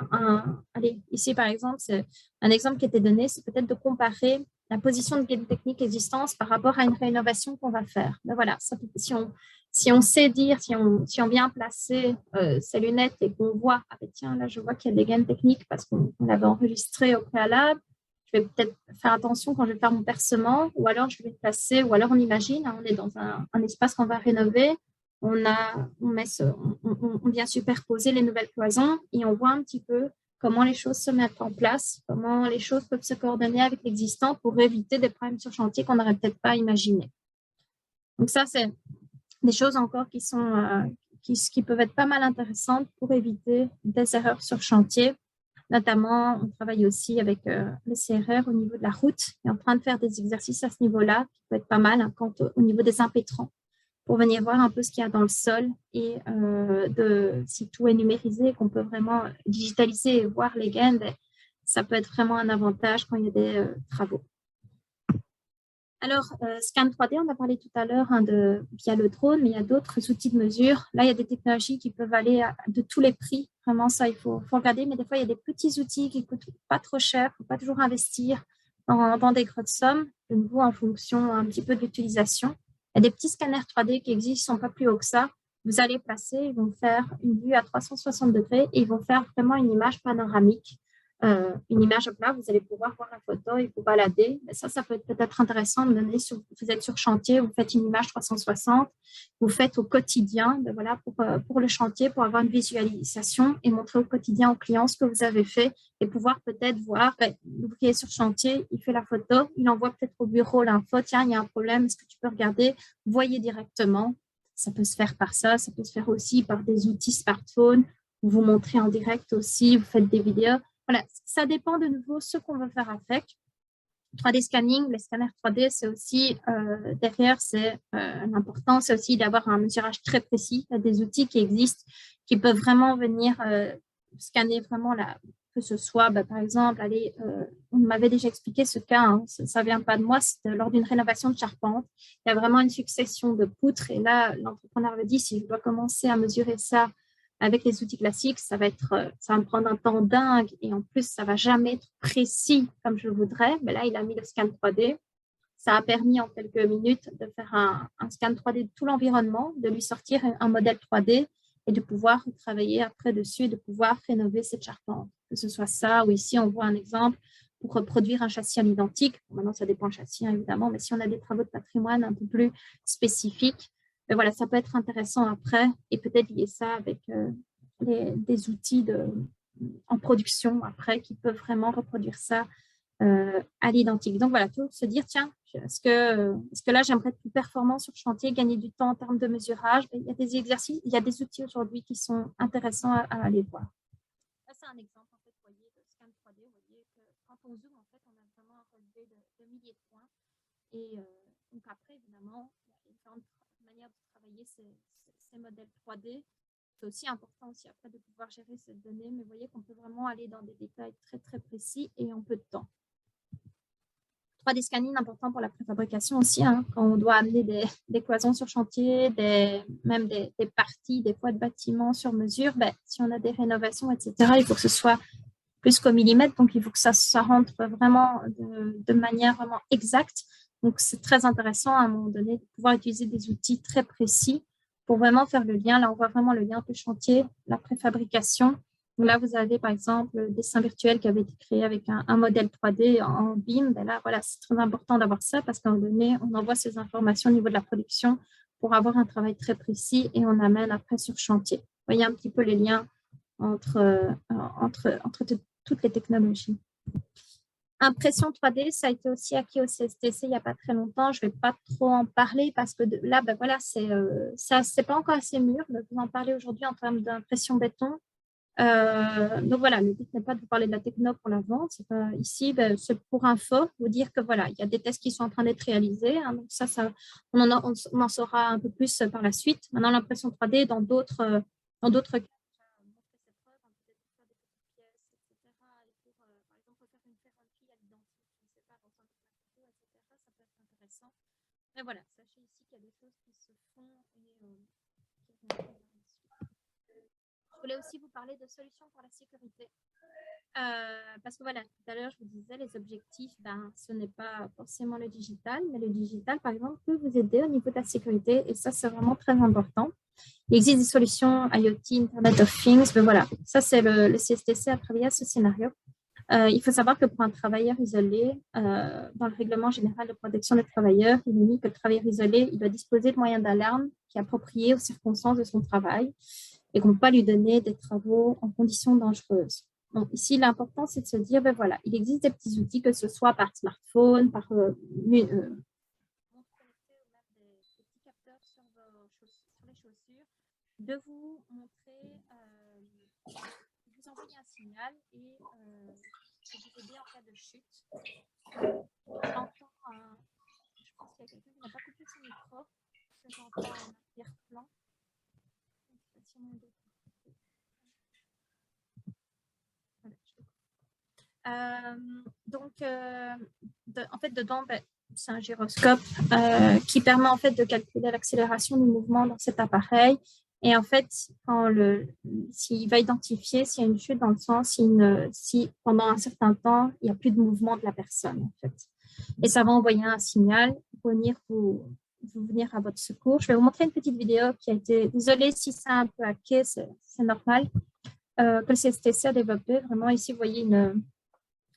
allez, ici, par exemple, c'est un exemple qui a été donné, c'est peut-être de comparer la position de gaine technique existante par rapport à une rénovation qu'on va faire. Mais voilà, si on sait dire, si on vient placer ces lunettes et qu'on voit, tiens, là, je vois qu'il y a des gaines techniques parce qu'on l'avait enregistré au préalable, je vais peut-être faire attention quand je vais faire mon percement, ou alors je vais placer, ou alors on imagine, on est dans un espace qu'on va rénover, on vient superposer les nouvelles cloisons et on voit un petit peu comment les choses se mettent en place, comment les choses peuvent se coordonner avec l'existant pour éviter des problèmes sur chantier qu'on n'aurait peut-être pas imaginé. Donc ça, c'est des choses encore qui peuvent être pas mal intéressantes pour éviter des erreurs sur chantier. Notamment, on travaille aussi avec le CRR au niveau de la route et en train de faire des exercices à ce niveau-là qui peut être pas mal au niveau des impétrants pour venir voir un peu ce qu'il y a dans le sol et si tout est numérisé, qu'on peut vraiment digitaliser et voir les gaines, ça peut être vraiment un avantage quand il y a des travaux. Alors, scan 3D, on a parlé tout à l'heure hein, via le drone, mais il y a d'autres outils de mesure. Là, il y a des technologies qui peuvent aller de tous les prix. Vraiment, ça, faut regarder. Mais des fois, il y a des petits outils qui ne coûtent pas trop cher. Il ne faut pas toujours investir dans des grosses sommes, de nouveau en fonction un petit peu de l'utilisation. Il y a des petits scanners 3D qui existent, qui ne sont pas plus hauts que ça. Vous allez passer, ils vont faire une vue à 360 degrés et ils vont faire vraiment une image panoramique. Une image à plat, vous allez pouvoir voir la photo et vous balader. Mais ça peut être peut-être intéressant de donner, vous êtes sur chantier, vous faites une image 360, vous faites au quotidien, ben voilà, pour le chantier, pour avoir une visualisation et montrer au quotidien aux clients ce que vous avez fait et pouvoir peut-être voir, ben, l'ouvrier sur chantier, il fait la photo, il envoie peut-être au bureau l'info, tiens, il y a un problème, est-ce que tu peux regarder, voyez directement. Ça peut se faire par ça peut se faire aussi par des outils smartphone, vous montrez en direct aussi, vous faites des vidéos. Voilà, ça dépend de nouveau ce qu'on veut faire avec. 3D scanning, les scanners 3D, c'est aussi, derrière, c'est l'important, c'est aussi d'avoir un mesurage très précis. Il y a des outils qui existent qui peuvent vraiment venir scanner vraiment que ce soit, bah, par exemple, allez, on m'avait déjà expliqué ce cas, hein, ça ne vient pas de moi, c'était lors d'une rénovation de charpente. Il y a vraiment une succession de poutres et là, l'entrepreneur me dit, si je dois commencer à mesurer ça avec les outils classiques, ça va me prendre un temps dingue et en plus, ça ne va jamais être précis comme je voudrais. Mais là, il a mis le scan 3D. Ça a permis en quelques minutes de faire un scan 3D de tout l'environnement, de lui sortir un modèle 3D et de pouvoir travailler après dessus et de pouvoir rénover cette charpente. Que ce soit ça ou ici, on voit un exemple pour reproduire un châssis à l'identique. Maintenant, ça dépend du châssis, hein, évidemment, mais si on a des travaux de patrimoine un peu plus spécifiques, mais voilà, ça peut être intéressant après et peut-être lier ça avec des outils en production après qui peuvent vraiment reproduire ça à l'identique. Donc voilà, toujours se dire, tiens, est-ce que là, j'aimerais être plus performant sur le chantier, gagner du temps en termes de mesurage. Il y a des exercices, il y a des outils aujourd'hui qui sont intéressants à aller voir. Ça, c'est un exemple, en fait, vous voyez, de scan 3D. Vous voyez que quand on zoome, en fait, on a vraiment un relevé de milliers de points. Et donc après, évidemment, il y a différentes manières de travailler ces modèles 3D. C'est aussi important aussi après de pouvoir gérer cette donnée, mais vous voyez qu'on peut vraiment aller dans des détails très, très précis et en peu de temps. 3D scanning important pour la préfabrication aussi, hein, quand on doit amener des cloisons sur chantier, même des parties, des fois de bâtiments sur mesure, ben, si on a des rénovations, etc., il faut que ce soit plus qu'au millimètre, donc il faut que ça rentre vraiment de manière vraiment exacte. Donc, c'est très intéressant à un moment donné de pouvoir utiliser des outils très précis pour vraiment faire le lien. Là, on voit vraiment le lien entre le chantier, la préfabrication. Donc là, vous avez par exemple le dessin virtuel qui avait été créé avec un modèle 3D en BIM. Ben là, voilà, c'est très important d'avoir ça parce qu'à un moment donné, on envoie ces informations au niveau de la production pour avoir un travail très précis et on amène après sur chantier. Vous voyez un petit peu les liens entre toutes les technologies. Impression 3D, ça a été aussi acquis au CSTC il n'y a pas très longtemps. Je ne vais pas trop en parler parce que là, ben voilà, c'est pas encore assez mûr de vous en parler aujourd'hui en termes d'impression béton. Donc voilà, le but n'est pas de vous parler de la techno pour la vente. Ici, ben, c'est pour info, vous dire que voilà, il y a des tests qui sont en train d'être réalisés. Hein, donc ça on en saura un peu plus par la suite. Maintenant, l'impression 3D dans d'autres cas, mais voilà, sachez ici qu'il y a des choses qui se font et qui vont être Je voulais aussi vous parler de solutions pour la sécurité. Parce que voilà, tout à l'heure, je vous disais, les objectifs, ben, ce n'est pas forcément le digital, mais le digital, par exemple, peut vous aider au niveau de la sécurité et ça, c'est vraiment très important. Il existe des solutions IoT, Internet of Things, mais voilà, ça, c'est le CSTC a travaillé à ce scénario. Il faut savoir que pour un travailleur isolé, dans le règlement général de protection des travailleurs, il est mis que le travailleur isolé, il doit disposer de moyens d'alarme qui est approprié aux circonstances de son travail et qu'on ne peut pas lui donner des travaux en conditions dangereuses. Donc ici, l'important, c'est de se dire, ben voilà, il existe des petits outils, que ce soit par smartphone, par des petits capteurs sur les chaussures, de vous montrer, de vous envoyer un signal et de vous aider en cas de chute. J'entends je pense qu'il y a quelqu'un qui n'a pas coupé son micro, parce que j'entends un arrière-plan. Donc, en fait, dedans, ben, c'est un gyroscope qui permet en fait de calculer l'accélération du mouvement dans cet appareil. Et en fait, s'il va identifier s'il y a une chute dans le sang, si pendant un certain temps, il n'y a plus de mouvement de la personne, en fait. Et ça va envoyer un signal pour venir à votre secours. Je vais vous montrer une petite vidéo qui a été, désolée si c'est un peu hacké, c'est normal, que le CSTC a développé. Vraiment, ici, vous voyez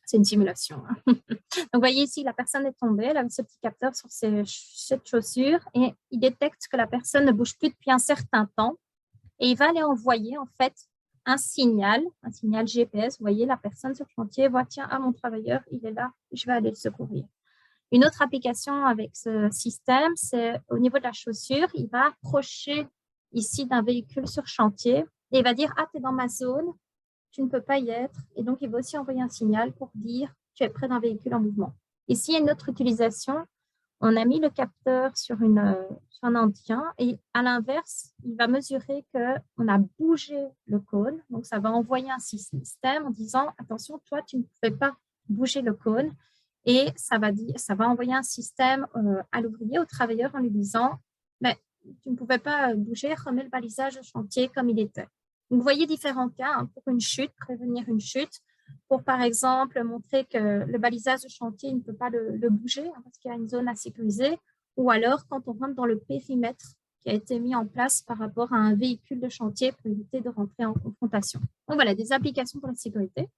c'est une simulation. Hein. Donc, vous voyez ici, la personne est tombée, elle a ce petit capteur sur cette chaussure et il détecte que la personne ne bouge plus depuis un certain temps et il va aller envoyer en fait un signal GPS. Vous voyez, la personne sur le chantier voit, tiens, mon travailleur, il est là, je vais aller le secourir. Une autre application avec ce système, c'est au niveau de la chaussure, il va approcher ici d'un véhicule sur chantier et il va dire, tu es dans ma zone, tu ne peux pas y être. Et donc, il va aussi envoyer un signal pour dire, tu es près d'un véhicule en mouvement. Ici, il y a une autre utilisation. On a mis le capteur sur un engin et à l'inverse, il va mesurer qu'on a bougé le cône. Donc, ça va envoyer un système en disant, attention, toi, tu ne pouvais pas bouger le cône. Et ça va envoyer un système à l'ouvrier, au travailleur, en lui disant, mais tu ne pouvais pas bouger, remets le balisage au chantier comme il était. Donc, vous voyez différents cas hein, pour une chute, prévenir une chute, pour par exemple montrer que le balisage de chantier ne peut pas le bouger hein, parce qu'il y a une zone à sécuriser, ou alors quand on rentre dans le périmètre qui a été mis en place par rapport à un véhicule de chantier pour éviter de rentrer en confrontation. Donc voilà, des applications pour la sécurité,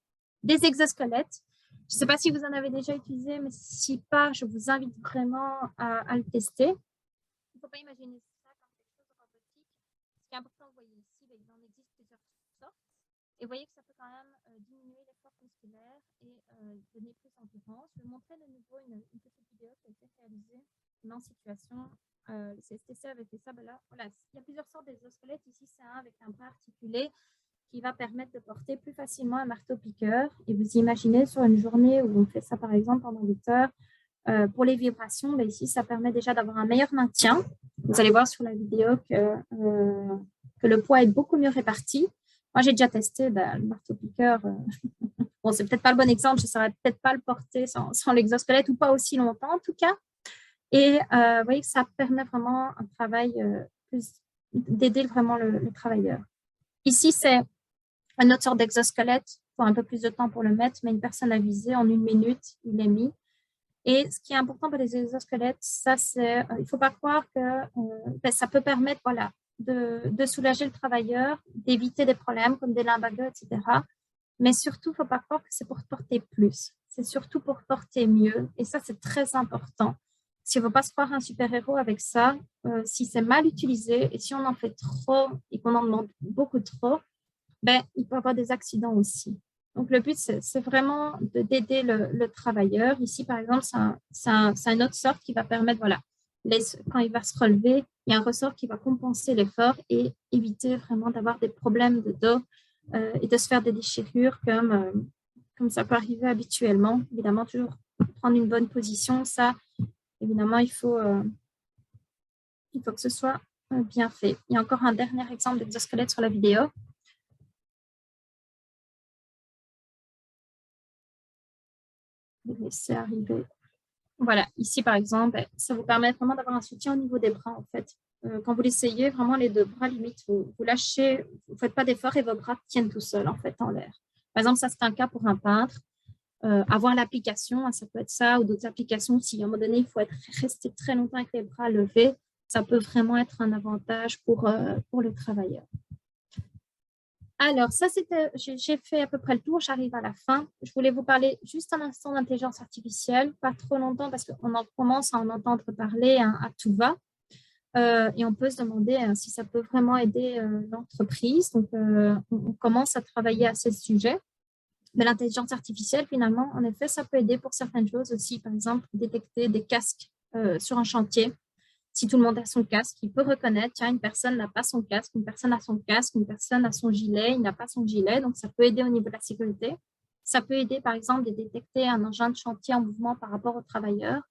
des exosquelettes. Je ne sais pas si vous en avez déjà utilisé, mais si pas, je vous invite vraiment à le tester. Il ne faut pas imaginer ça comme quelque chose de robotique. Ce qui est important, vous voyez ici, il en existe plusieurs sortes. Et vous voyez que ça peut quand même diminuer l'effort musculaire et donner plus d'endurance. Je vais montrer de nouveau une petite vidéo qui a été réalisée en situation. Le CSTC avait fait ça. Ben là, voilà, il y a plusieurs sortes d'exosquelettes. Ici, c'est un avec un bras articulé qui va permettre de porter plus facilement un marteau-piqueur. Et vous imaginez sur une journée où on fait ça, par exemple, pendant 8 heures, pour les vibrations, ben ici, ça permet déjà d'avoir un meilleur maintien. Vous allez voir sur la vidéo que le poids est beaucoup mieux réparti. Moi, j'ai déjà testé le marteau-piqueur. Bon, c'est peut-être pas le bon exemple. Je ne saurais peut-être pas le porter sans l'exosquelette ou pas aussi longtemps, en tout cas. Et vous voyez que ça permet vraiment un travail d'aider vraiment le travailleur. Ici, c'est une autre sorte d'exosquelette. Il faut un peu plus de temps pour le mettre, mais une personne à viser en 1 minute, il est mis. Et ce qui est important pour les exosquelettes, ça, c'est, il ne faut pas croire que ça peut permettre, voilà, de soulager le travailleur, d'éviter des problèmes comme des lumbago, etc. Mais surtout, il ne faut pas croire que c'est pour porter plus. C'est surtout pour porter mieux. Et ça, c'est très important. Si on ne veut pas se croire un super-héros avec ça, si c'est mal utilisé et si on en fait trop et qu'on en demande beaucoup trop, ben, il peut y avoir des accidents aussi. Donc, le but, c'est vraiment d'aider le travailleur. Ici, par exemple, c'est une autre sorte qui va permettre, voilà, quand il va se relever, il y a un ressort qui va compenser l'effort et éviter vraiment d'avoir des problèmes de dos et de se faire des déchirures comme ça peut arriver habituellement. Évidemment, toujours prendre une bonne position. Ça, évidemment, il faut que ce soit bien fait. Il y a encore un dernier exemple d'exosquelette sur la vidéo. Je vais laisser arriver. Voilà, ici par exemple, ça vous permet vraiment d'avoir un soutien au niveau des bras en fait. Quand vous l'essayez, vraiment les 2 bras, limite, vous lâchez, vous ne faites pas d'effort et vos bras tiennent tout seuls en fait en l'air. Par exemple, ça c'est un cas pour un peintre. Avoir l'application, ça peut être ça, ou d'autres applications, si à un moment donné, il faut rester très longtemps avec les bras levés, ça peut vraiment être un avantage pour le travailleur. Alors, ça, j'ai fait à peu près le tour, j'arrive à la fin. Je voulais vous parler juste un instant d'intelligence artificielle, pas trop longtemps parce qu'on commence à en entendre parler à tout va. Et on peut se demander si ça peut vraiment aider l'entreprise. Donc, on commence à travailler à ce sujet. Mais l'intelligence artificielle, finalement, en effet, ça peut aider pour certaines choses aussi. Par exemple, détecter des casques sur un chantier. Si tout le monde a son casque, il peut reconnaître, tiens, une personne n'a pas son casque, une personne a son casque, une personne a son gilet, il n'a pas son gilet. Donc, ça peut aider au niveau de la sécurité. Ça peut aider, par exemple, de détecter un engin de chantier en mouvement par rapport aux travailleurs.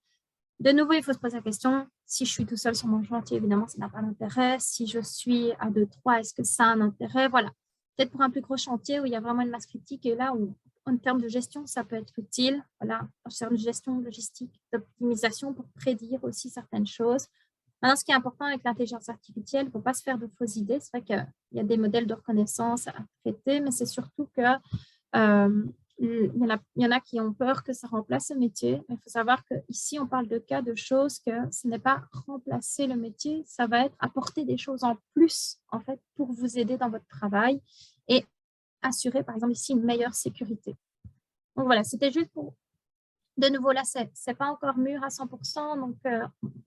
De nouveau, il faut se poser la question, si je suis tout seul sur mon chantier, évidemment, ça n'a pas d'intérêt. Si je suis à 2, 3, est-ce que ça a un intérêt? Voilà. Peut-être pour un plus gros chantier où il y a vraiment une masse critique et là où en termes de gestion, ça peut être utile. Voilà, en termes de gestion logistique, d'optimisation pour prédire aussi certaines choses. Maintenant, ce qui est important avec l'intelligence artificielle, il ne faut pas se faire de fausses idées. C'est vrai qu'il y a des modèles de reconnaissance à traiter, mais c'est surtout que il y en a qui ont peur que ça remplace le métier. Il faut savoir qu'ici, on parle de cas de choses que ce n'est pas remplacer le métier, ça va être apporter des choses en plus, en fait, pour vous aider dans votre travail et assurer, par exemple, ici, une meilleure sécurité. Donc voilà, c'était juste pour, de nouveau, là, ce n'est pas encore mûr à 100%, donc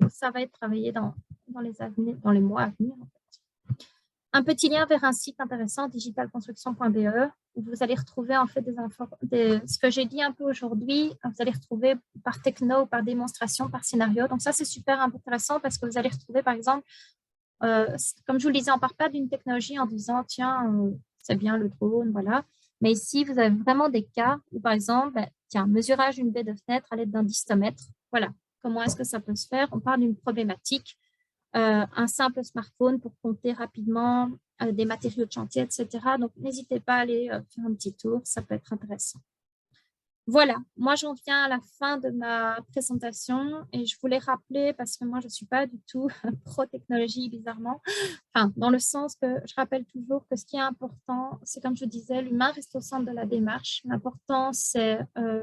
ça va être travaillé dans les mois à venir. En fait. Un petit lien vers un site intéressant, digitalconstruction.be, où vous allez retrouver en fait ce que j'ai dit un peu aujourd'hui, vous allez retrouver par techno, par démonstration, par scénario. Donc ça, c'est super intéressant parce que vous allez retrouver, par exemple, comme je vous le disais, on ne part pas d'une technologie en disant, tiens, c'est bien le drone, voilà. Mais ici, vous avez vraiment des cas où, par exemple, tiens, mesurage d'une baie de fenêtre à l'aide d'un distomètre. Voilà, comment est-ce que ça peut se faire? On parle d'une problématique. Un simple smartphone pour compter rapidement des matériaux de chantier, etc. Donc, n'hésitez pas à aller faire un petit tour, ça peut être intéressant. Voilà, moi j'en viens à la fin de ma présentation et je voulais rappeler, parce que moi je ne suis pas du tout pro-technologie bizarrement, enfin, dans le sens que je rappelle toujours que ce qui est important, c'est comme je disais, l'humain reste au centre de la démarche. L'important, c'est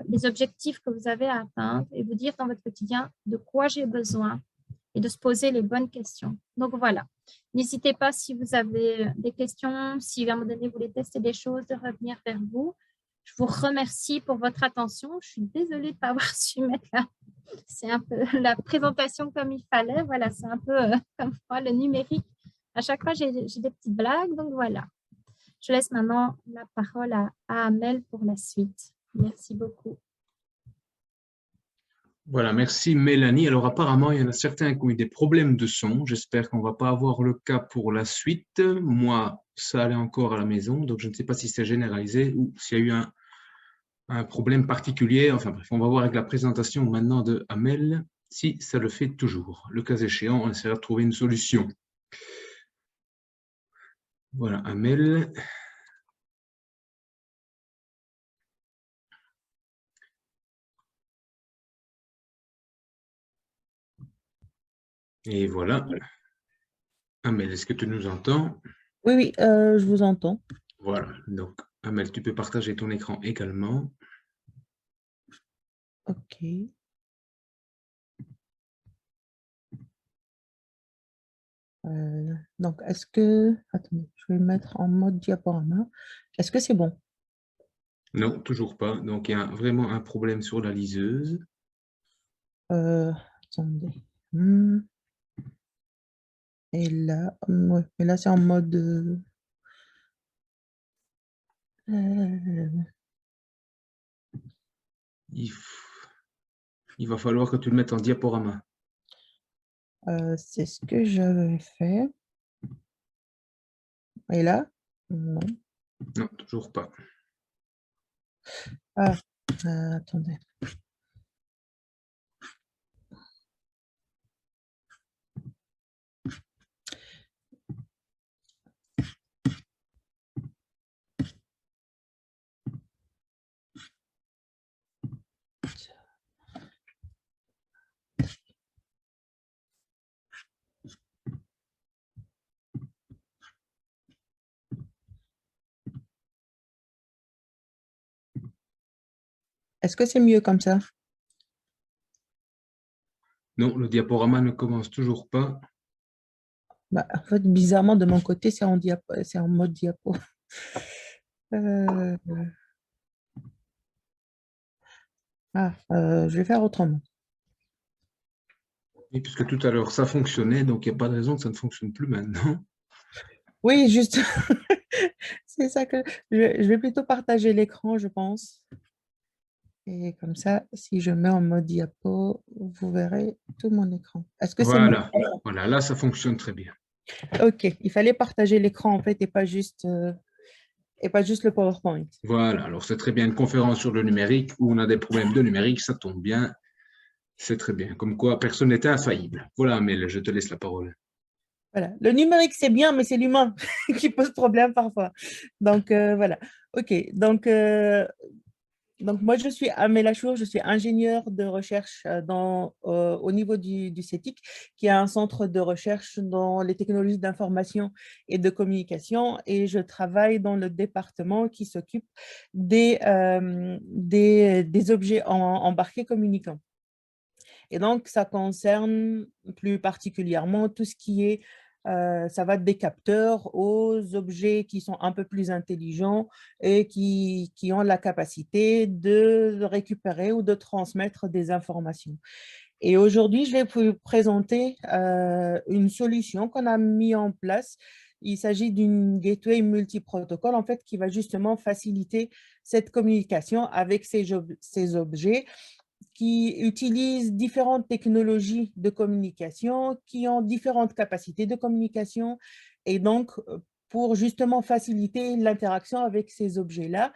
les objectifs que vous avez à atteindre et vous dire dans votre quotidien de quoi j'ai besoin et de se poser les bonnes questions. Donc voilà, n'hésitez pas si vous avez des questions, si à un moment donné vous voulez tester des choses, de revenir vers vous. Je vous remercie pour votre attention. Je suis désolée de ne pas avoir su mettre c'est un peu la présentation comme il fallait. Voilà, c'est un peu comme moi, le numérique. À chaque fois, j'ai des petites blagues. Donc voilà, je laisse maintenant la parole à Amel pour la suite. Merci beaucoup. Voilà, merci Mélanie. Alors apparemment, il y en a certains qui ont eu des problèmes de son. J'espère qu'on ne va pas avoir le cas pour la suite. Moi, ça allait encore à la maison, donc je ne sais pas si c'est généralisé ou s'il y a eu un problème particulier. Enfin bref, on va voir avec la présentation maintenant de Amel, si ça le fait toujours. Le cas échéant, on essaiera de trouver une solution. Voilà, Amel. Et voilà. Amel, est-ce que tu nous entends? Oui, oui, je vous entends. Voilà, donc Amel, tu peux partager ton écran également. OK. Donc, est-ce que... Attendez, je vais le mettre en mode diaporama. Est-ce que c'est bon? Non, toujours pas. Donc, il y a vraiment un problème sur la liseuse. Attendez. Et là, ouais, mais là, c'est en mode... Il va falloir que tu le mettes en diaporama. c'est ce que j'avais fait. Et là? Non. Non, toujours pas. Ah, attendez. Est-ce que c'est mieux comme ça? Non, le diaporama ne commence toujours pas. Bah, en fait, bizarrement, de mon côté, c'est en mode diapo. Je vais faire autrement. Et puisque tout à l'heure, ça fonctionnait, donc il n'y a pas de raison que ça ne fonctionne plus maintenant. Oui, juste, c'est ça que je vais plutôt partager l'écran, je pense. Et comme ça, si je mets en mode diapo, vous verrez tout mon écran. Est-ce que c'est mieux? Voilà, là, ça fonctionne très bien. OK, il fallait partager l'écran, en fait, et pas juste le PowerPoint. Voilà, alors c'est très bien une conférence sur le numérique où on a des problèmes de numérique, ça tombe bien. C'est très bien. Comme quoi, personne n'était infaillible. Voilà, Amel, je te laisse la parole. Voilà. Le numérique, c'est bien, mais c'est l'humain qui pose problème parfois. Donc, voilà. OK. Donc, Donc, moi, je suis Amel Achour, je suis ingénieure de recherche au niveau du CETIC, qui est un centre de recherche dans les technologies d'information et de communication, et je travaille dans le département qui s'occupe des objets embarqués communicants. Et donc, ça concerne plus particulièrement tout ce qui est, ça va des capteurs aux objets qui sont un peu plus intelligents et qui ont la capacité de récupérer ou de transmettre des informations. Et aujourd'hui, je vais vous présenter une solution qu'on a mis en place. Il s'agit d'une gateway multiprotocole, en fait, qui va justement faciliter cette communication avec ces objets qui utilisent différentes technologies de communication, qui ont différentes capacités de communication. Et donc, pour justement faciliter l'interaction avec ces objets-là,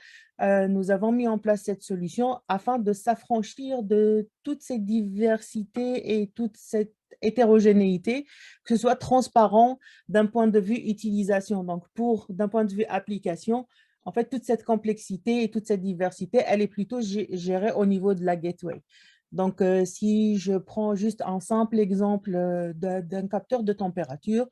nous avons mis en place cette solution afin de s'affranchir de toute cette diversité et toute cette hétérogénéité, que ce soit transparent d'un point de vue utilisation. Donc, d'un point de vue application, en fait, toute cette complexité et toute cette diversité, elle est plutôt gérée au niveau de la gateway. Donc, si je prends juste un simple exemple d'un capteur de température,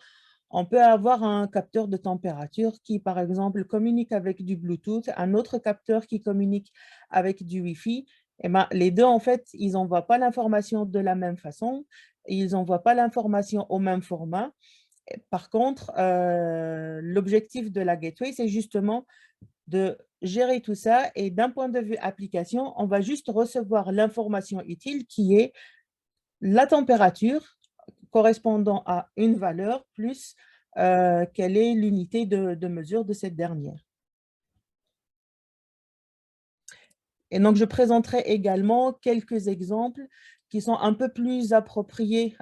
on peut avoir un capteur de température qui, par exemple, communique avec du Bluetooth, un autre capteur qui communique avec du Wi-Fi. Et ben, les deux, en fait, ils n'envoient pas l'information de la même façon, ils n'envoient pas l'information au même format. Par contre, l'objectif de la gateway, c'est justement de gérer tout ça. Et d'un point de vue application, on va juste recevoir l'information utile qui est la température correspondant à une valeur plus quelle est l'unité de mesure de cette dernière. Et donc, je présenterai également quelques exemples qui sont un peu plus appropriés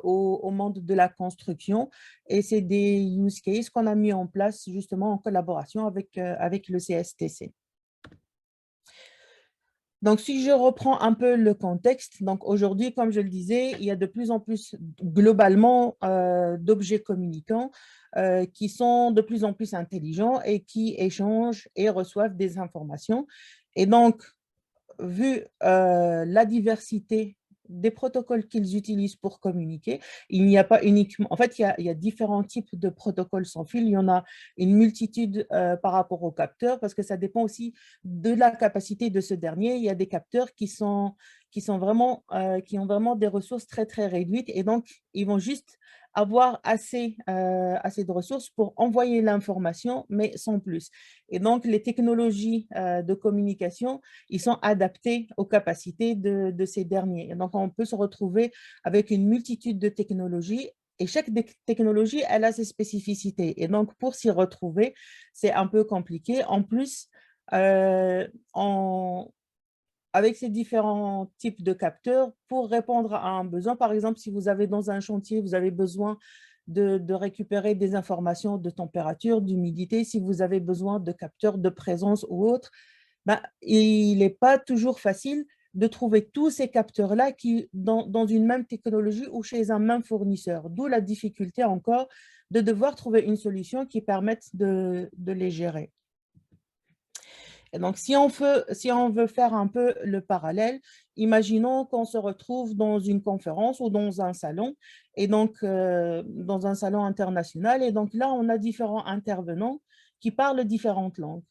au monde de la construction. Et c'est des use cases qu'on a mis en place justement en collaboration avec le CSTC. Donc, si je reprends un peu le contexte, donc aujourd'hui, comme je le disais, il y a de plus en plus globalement d'objets communicants qui sont de plus en plus intelligents et qui échangent et reçoivent des informations. Et donc, vu la diversité des protocoles qu'ils utilisent pour communiquer, il n'y a pas uniquement… En fait, il y a différents types de protocoles sans fil. Il y en a une multitude par rapport aux capteurs parce que ça dépend aussi de la capacité de ce dernier. Il y a des capteurs qui ont vraiment des ressources très, très réduites et donc, ils vont juste avoir assez de ressources pour envoyer l'information, mais sans plus. Et donc, les technologies de communication, ils sont adaptés aux capacités de ces derniers. Et donc, on peut se retrouver avec une multitude de technologies et chaque technologie, elle a ses spécificités. Et donc, pour s'y retrouver, c'est un peu compliqué. En plus, avec ces différents types de capteurs, pour répondre à un besoin, par exemple, si vous avez dans un chantier, vous avez besoin de récupérer des informations de température, d'humidité, si vous avez besoin de capteurs de présence ou autre, ben, il n'est pas toujours facile de trouver tous ces capteurs-là dans une même technologie ou chez un même fournisseur, d'où la difficulté encore de devoir trouver une solution qui permette de les gérer. Et donc, si on veut faire un peu le parallèle, imaginons qu'on se retrouve dans une conférence ou dans un salon, et donc dans un salon international, et donc là, on a différents intervenants qui parlent différentes langues.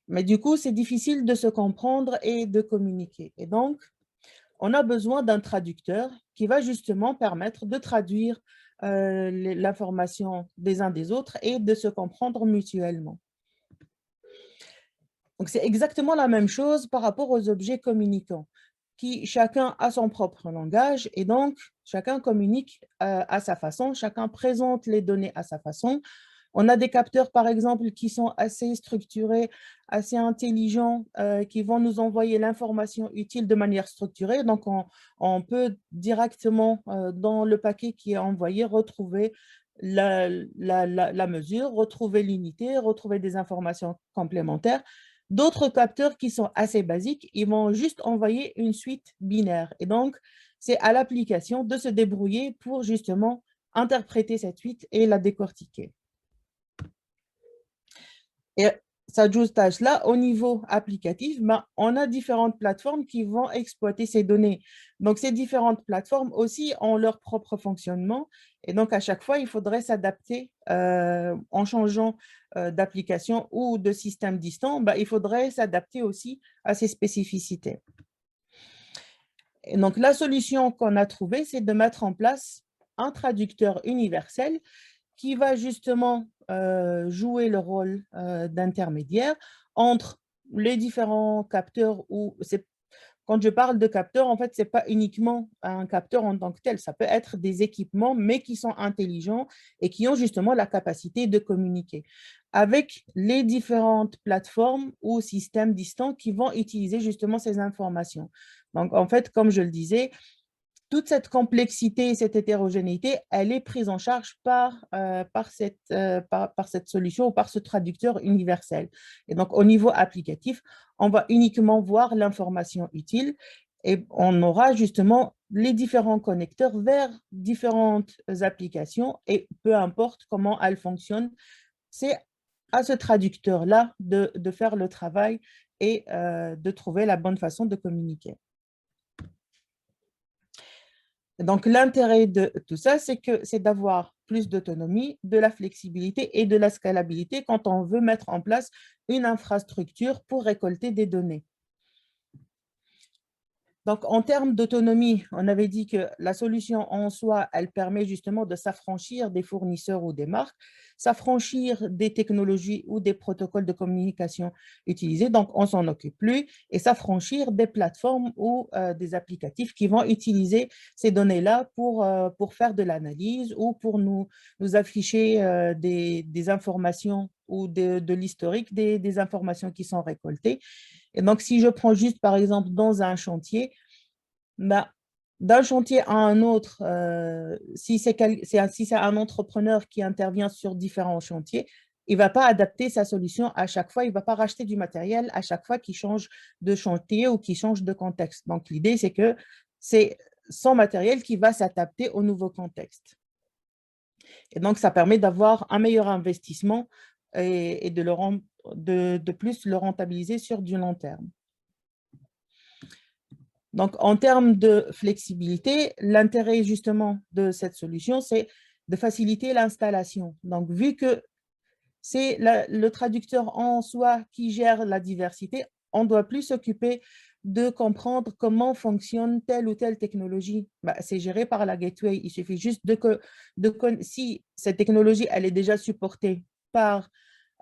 Mais du coup, c'est difficile de se comprendre et de communiquer. Et donc, on a besoin d'un traducteur qui va justement permettre de traduire l'information des uns des autres et de se comprendre mutuellement. Donc, c'est exactement la même chose par rapport aux objets communicants, qui chacun a son propre langage et donc chacun communique à sa façon, chacun présente les données à sa façon. On a des capteurs, par exemple, qui sont assez structurés, assez intelligents, qui vont nous envoyer l'information utile de manière structurée. Donc, on peut directement, dans le paquet qui est envoyé, retrouver la mesure, retrouver l'unité, retrouver des informations complémentaires. D'autres capteurs qui sont assez basiques, ils vont juste envoyer une suite binaire. Et donc, c'est à l'application de se débrouiller pour justement interpréter cette suite et la décortiquer. Et Là, au niveau applicatif, ben, on a différentes plateformes qui vont exploiter ces données. Donc, ces différentes plateformes aussi ont leur propre fonctionnement. Et donc, à chaque fois, il faudrait s'adapter en changeant d'application ou de système distant. Ben, il faudrait s'adapter aussi à ces spécificités. Et donc, la solution qu'on a trouvée, c'est de mettre en place un traducteur universel qui va justement jouer le rôle d'intermédiaire entre les différents capteurs. Quand je parle de capteurs, en fait, ce n'est pas uniquement un capteur en tant que tel, ça peut être des équipements, mais qui sont intelligents et qui ont justement la capacité de communiquer avec les différentes plateformes ou systèmes distants qui vont utiliser justement ces informations. Donc, en fait, comme je le disais, toute cette complexité, cette hétérogénéité, elle est prise en charge par cette solution ou par ce traducteur universel. Et donc, au niveau applicatif, on va uniquement voir l'information utile et on aura justement les différents connecteurs vers différentes applications et peu importe comment elles fonctionnent, c'est à ce traducteur-là de faire le travail et de trouver la bonne façon de communiquer. Donc, l'intérêt de tout ça, c'est d'avoir plus d'autonomie, de la flexibilité et de la scalabilité quand on veut mettre en place une infrastructure pour récolter des données. Donc, en termes d'autonomie, on avait dit que la solution en soi, elle permet justement de s'affranchir des fournisseurs ou des marques, s'affranchir des technologies ou des protocoles de communication utilisés, donc on ne s'en occupe plus, et s'affranchir des plateformes ou des applicatifs qui vont utiliser ces données-là pour faire de l'analyse ou pour nous afficher des informations ou de l'historique des informations qui sont récoltées. Et donc, si je prends juste, par exemple, dans un chantier, ben, d'un chantier à un autre, si c'est un entrepreneur qui intervient sur différents chantiers, il ne va pas adapter sa solution à chaque fois, il ne va pas racheter du matériel à chaque fois qu'il change de chantier ou qu'il change de contexte. Donc, l'idée, c'est que c'est son matériel qui va s'adapter au nouveau contexte. Et donc, ça permet d'avoir un meilleur investissement et de plus le rentabiliser sur du long terme. Donc, en termes de flexibilité, l'intérêt justement de cette solution, c'est de faciliter l'installation. Donc, vu que c'est le traducteur en soi qui gère la diversité, on ne doit plus s'occuper de comprendre comment fonctionne telle ou telle technologie. C'est géré par la gateway. Il suffit juste si cette technologie elle est déjà supportée par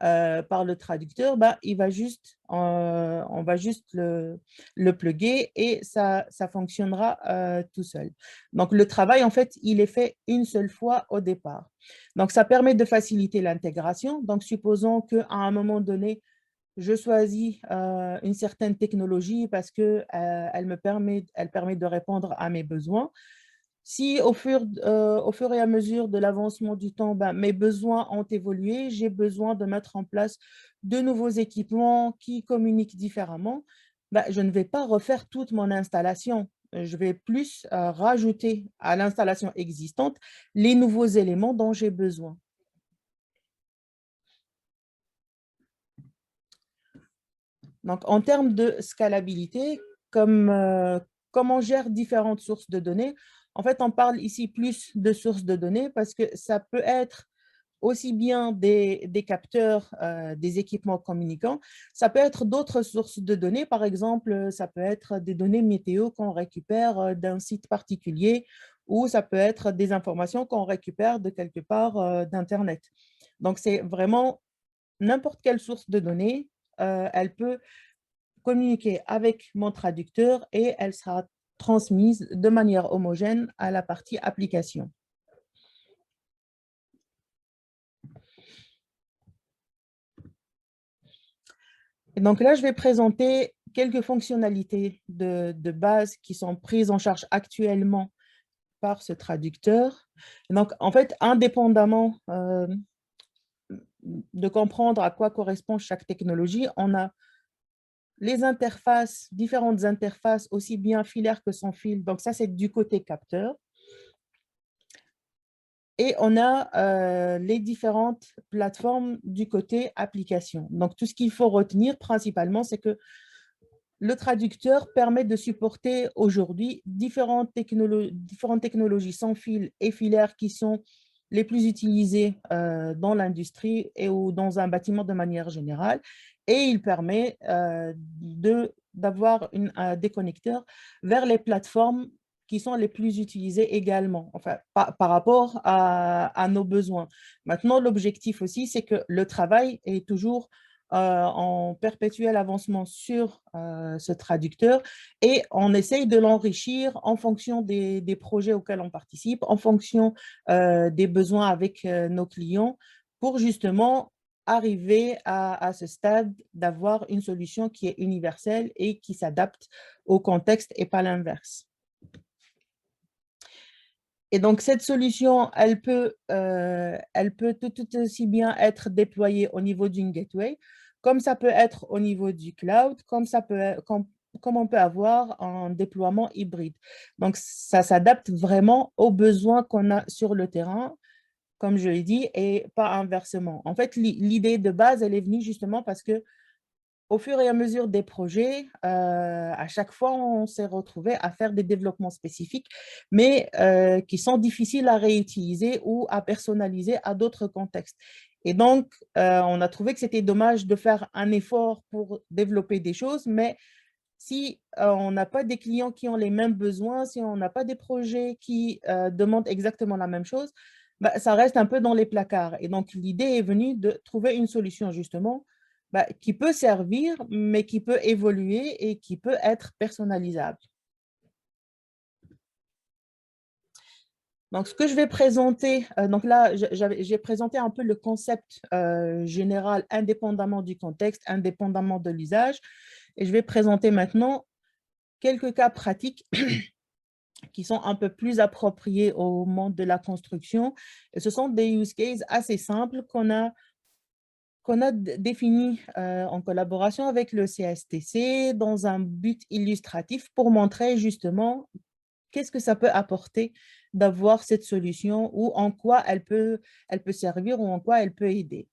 le traducteur, on va juste le plugger et ça fonctionnera tout seul. Donc, le travail, en fait, il est fait une seule fois au départ. Donc, ça permet de faciliter l'intégration. Donc, supposons qu'à un moment donné, je choisis une certaine technologie parce qu'elle permet de répondre à mes besoins. Si au fur et à mesure de l'avancement du temps, mes besoins ont évolué, j'ai besoin de mettre en place de nouveaux équipements qui communiquent différemment, je ne vais pas refaire toute mon installation. Je vais plus rajouter à l'installation existante les nouveaux éléments dont j'ai besoin. Donc, en termes de scalabilité, comment on gère différentes sources de données, en fait, on parle ici plus de sources de données parce que ça peut être aussi bien des capteurs, des équipements communicants, ça peut être d'autres sources de données. Par exemple, ça peut être des données météo qu'on récupère d'un site particulier ou ça peut être des informations qu'on récupère de quelque part d'Internet. Donc, c'est vraiment n'importe quelle source de données, elle peut communiquer avec mon traducteur et elle sera transmise de manière homogène à la partie application. Et donc là, je vais présenter quelques fonctionnalités de base qui sont prises en charge actuellement par ce traducteur. Et donc, en fait, indépendamment de comprendre à quoi correspond chaque technologie, on a les interfaces, différentes interfaces, aussi bien filaires que sans fil. Donc ça, c'est du côté capteur. Et on a les différentes plateformes du côté application. Donc, tout ce qu'il faut retenir principalement, c'est que le traducteur permet de supporter aujourd'hui différentes technologies sans fil et filaires qui sont les plus utilisées dans l'industrie ou dans un bâtiment de manière générale. Et il permet d'avoir des connecteurs vers les plateformes qui sont les plus utilisées également, enfin, par rapport à nos besoins. Maintenant, l'objectif aussi, c'est que le travail est toujours en perpétuel avancement sur ce traducteur et on essaye de l'enrichir en fonction des projets auxquels on participe, en fonction des besoins avec nos clients pour justement arriver à ce stade d'avoir une solution qui est universelle et qui s'adapte au contexte et pas l'inverse. Et donc, cette solution, elle peut tout aussi bien être déployée au niveau d'une gateway, comme ça peut être au niveau du cloud, comme on peut avoir un déploiement hybride. Donc, ça s'adapte vraiment aux besoins qu'on a sur le terrain, comme je l'ai dit, et pas inversement. En fait, l'idée de base, elle est venue justement parce que au fur et à mesure des projets, à chaque fois, on s'est retrouvé à faire des développements spécifiques, mais qui sont difficiles à réutiliser ou à personnaliser à d'autres contextes. Et donc, on a trouvé que c'était dommage de faire un effort pour développer des choses, mais si on n'a pas des clients qui ont les mêmes besoins, si on n'a pas des projets qui demandent exactement la même chose, bah, ça reste un peu dans les placards. Et donc, l'idée est venue de trouver une solution justement qui peut servir, mais qui peut évoluer et qui peut être personnalisable. Donc, ce que je vais présenter, donc là, j'ai présenté un peu le concept général indépendamment du contexte, indépendamment de l'usage. Et je vais présenter maintenant quelques cas pratiques qui sont un peu plus appropriés au monde de la construction. Et ce sont des use cases assez simples qu'on a défini en collaboration avec le CSTC dans un but illustratif pour montrer justement qu'est-ce que ça peut apporter d'avoir cette solution ou en quoi elle peut servir ou en quoi elle peut aider.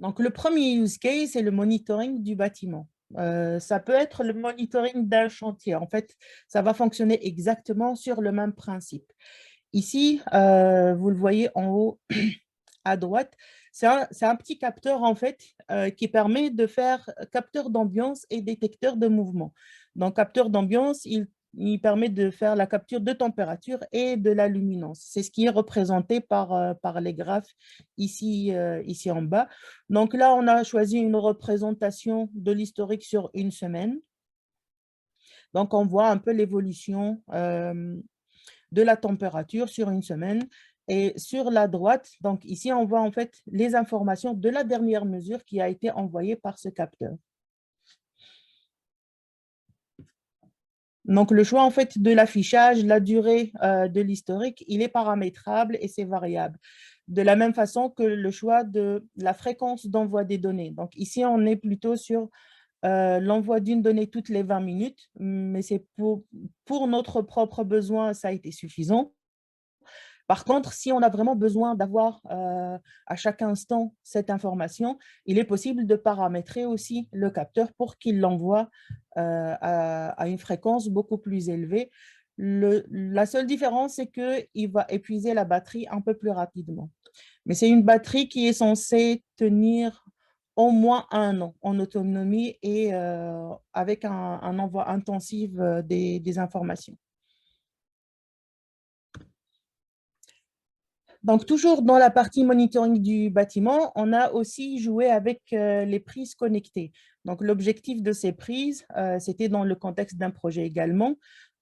Donc, le premier use case, c'est le monitoring du bâtiment. Ça peut être le monitoring d'un chantier. En fait, ça va fonctionner exactement sur le même principe. Ici, vous le voyez en haut à droite, c'est un petit capteur en fait qui permet de faire capteur d'ambiance et détecteur de mouvement. Donc, capteur d'ambiance, il permet de faire la capture de température et de la luminance. C'est ce qui est représenté par les graphes ici en bas. Donc là, on a choisi une représentation de l'historique sur une semaine. Donc, on voit un peu l'évolution de la température sur une semaine. Et sur la droite, donc ici, on voit en fait les informations de la dernière mesure qui a été envoyée par ce capteur. Donc, le choix en fait de l'affichage, la durée de l'historique, il est paramétrable et c'est variable. De la même façon que le choix de la fréquence d'envoi des données. Donc, ici, on est plutôt sur l'envoi d'une donnée toutes les 20 minutes, mais c'est pour notre propre besoin, ça a été suffisant. Par contre, si on a vraiment besoin d'avoir à chaque instant cette information, il est possible de paramétrer aussi le capteur pour qu'il l'envoie à une fréquence beaucoup plus élevée. La seule différence, c'est qu'il va épuiser la batterie un peu plus rapidement. Mais c'est une batterie qui est censée tenir au moins 1 an en autonomie et avec un envoi intensif des informations. Donc, toujours dans la partie monitoring du bâtiment, on a aussi joué avec les prises connectées. Donc, l'objectif de ces prises, c'était dans le contexte d'un projet également,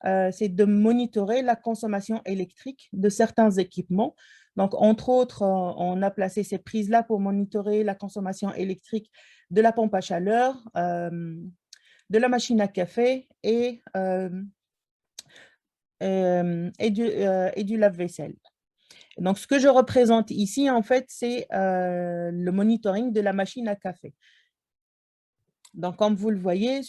c'est de monitorer la consommation électrique de certains équipements. Donc, entre autres, on a placé ces prises-là pour monitorer la consommation électrique de la pompe à chaleur, de la machine à café et du lave-vaisselle. Donc, ce que je représente ici, en fait, c'est le monitoring de la machine à café. Donc, comme vous le voyez,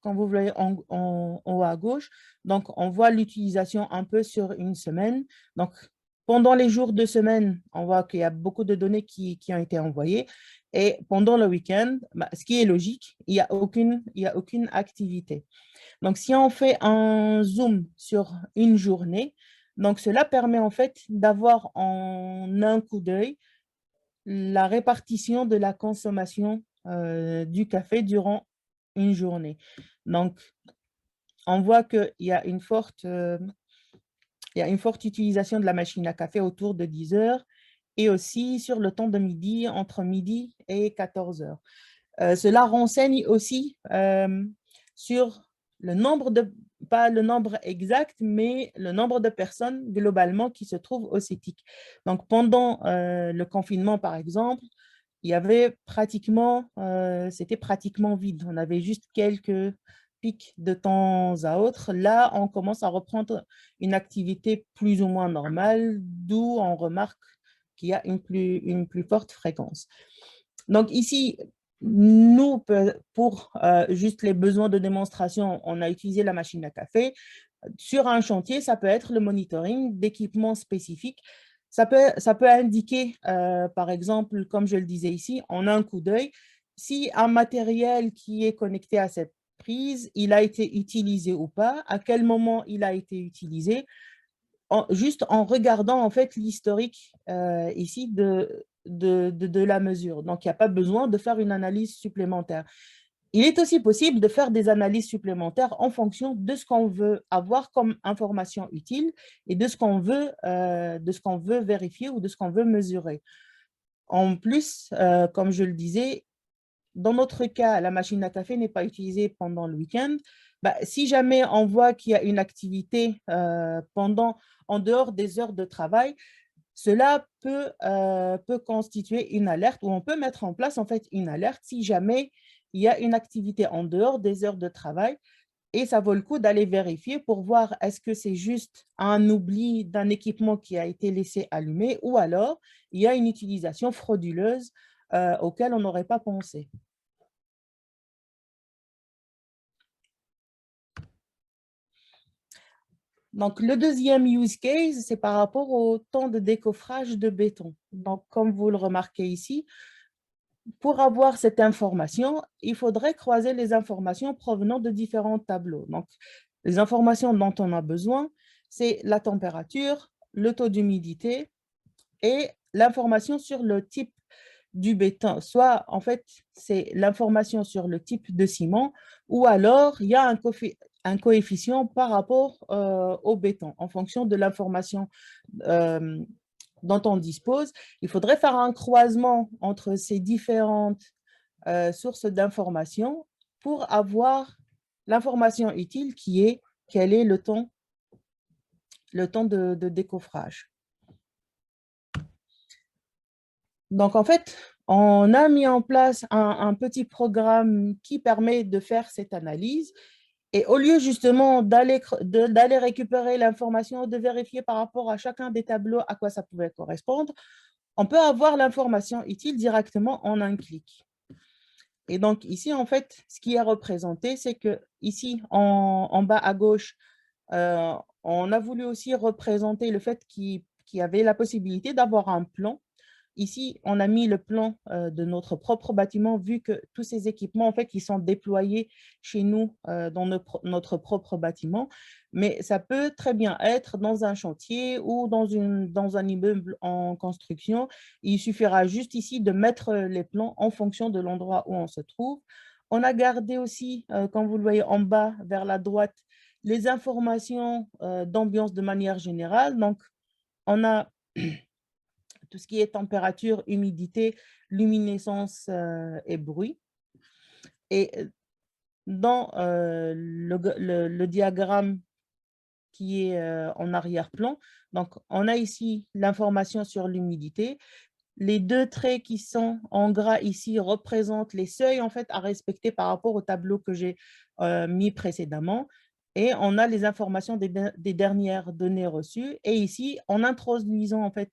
quand vous voyez en haut à gauche, donc on voit l'utilisation un peu sur une semaine. Donc, pendant les jours de semaine, on voit qu'il y a beaucoup de données qui ont été envoyées. Et pendant le week-end, ce qui est logique, il n'y a aucune activité. Donc, si on fait un zoom sur une journée, donc cela permet en fait d'avoir en un coup d'œil la répartition de la consommation du café durant une journée. Donc, on voit qu'il y a une forte utilisation de la machine à café autour de 10 heures et aussi sur le temps de midi, entre midi et 14 heures. Cela renseigne aussi sur le nombre pas le nombre exact, mais le nombre de personnes globalement qui se trouvent au CETIC. Donc, pendant le confinement, par exemple, il y avait c'était pratiquement vide. On avait juste quelques pics de temps à autre. Là, on commence à reprendre une activité plus ou moins normale, d'où on remarque qu'il y a une plus forte fréquence. Donc ici, nous, pour juste les besoins de démonstration, on a utilisé la machine à café. Sur un chantier, ça peut être le monitoring d'équipements spécifiques. Ça peut indiquer, par exemple, comme je le disais ici, en un coup d'œil, si un matériel qui est connecté à cette prise, il a été utilisé ou pas, à quel moment il a été utilisé, juste en regardant en fait l'historique ici de la mesure. Donc, il n'y a pas besoin de faire une analyse supplémentaire. Il est aussi possible de faire des analyses supplémentaires en fonction de ce qu'on veut avoir comme information utile et de ce qu'on veut vérifier ou de ce qu'on veut mesurer. En plus, comme je le disais, dans notre cas, la machine à café n'est pas utilisée pendant le week-end. Si jamais on voit qu'il y a une activité en dehors des heures de travail, cela peut constituer une alerte ou on peut mettre en place en fait une alerte si jamais il y a une activité en dehors des heures de travail et ça vaut le coup d'aller vérifier pour voir est-ce que c'est juste un oubli d'un équipement qui a été laissé allumé ou alors il y a une utilisation frauduleuse auquel on n'aurait pas pensé. Donc, le deuxième use case, c'est par rapport au temps de décoffrage de béton. Donc, comme vous le remarquez ici, pour avoir cette information, il faudrait croiser les informations provenant de différents tableaux. Donc, les informations dont on a besoin, c'est la température, le taux d'humidité et l'information sur le type du béton. Soit, en fait, c'est l'information sur le type de ciment ou alors il y a un coefficient par rapport au béton en fonction de l'information dont on dispose. Il faudrait faire un croisement entre ces différentes sources d'informations pour avoir l'information utile qui est quel est le temps de décoffrage. Donc, en fait, on a mis en place un petit programme qui permet de faire cette analyse. Et au lieu justement d'aller récupérer l'information, de vérifier par rapport à chacun des tableaux à quoi ça pouvait correspondre, on peut avoir l'information utile directement en un clic. Et donc ici, en fait, ce qui est représenté, c'est que ici, en bas à gauche, on a voulu aussi représenter le fait qu'il y avait la possibilité d'avoir un plan. Ici, on a mis le plan de notre propre bâtiment, vu que tous ces équipements, en fait, ils sont déployés chez nous dans notre propre bâtiment. Mais ça peut très bien être dans un chantier ou dans un immeuble en construction. Il suffira juste ici de mettre les plans en fonction de l'endroit où on se trouve. On a gardé aussi, comme vous le voyez en bas, vers la droite, les informations d'ambiance de manière générale. Donc, on a tout ce qui est température, humidité, luminescence et bruit. Et dans le diagramme qui est en arrière-plan, donc on a ici l'information sur l'humidité. Les deux traits qui sont en gras ici représentent les seuils en fait à respecter par rapport au tableau que j'ai mis précédemment. Et on a les informations des dernières données reçues. Et ici, en introduisant en fait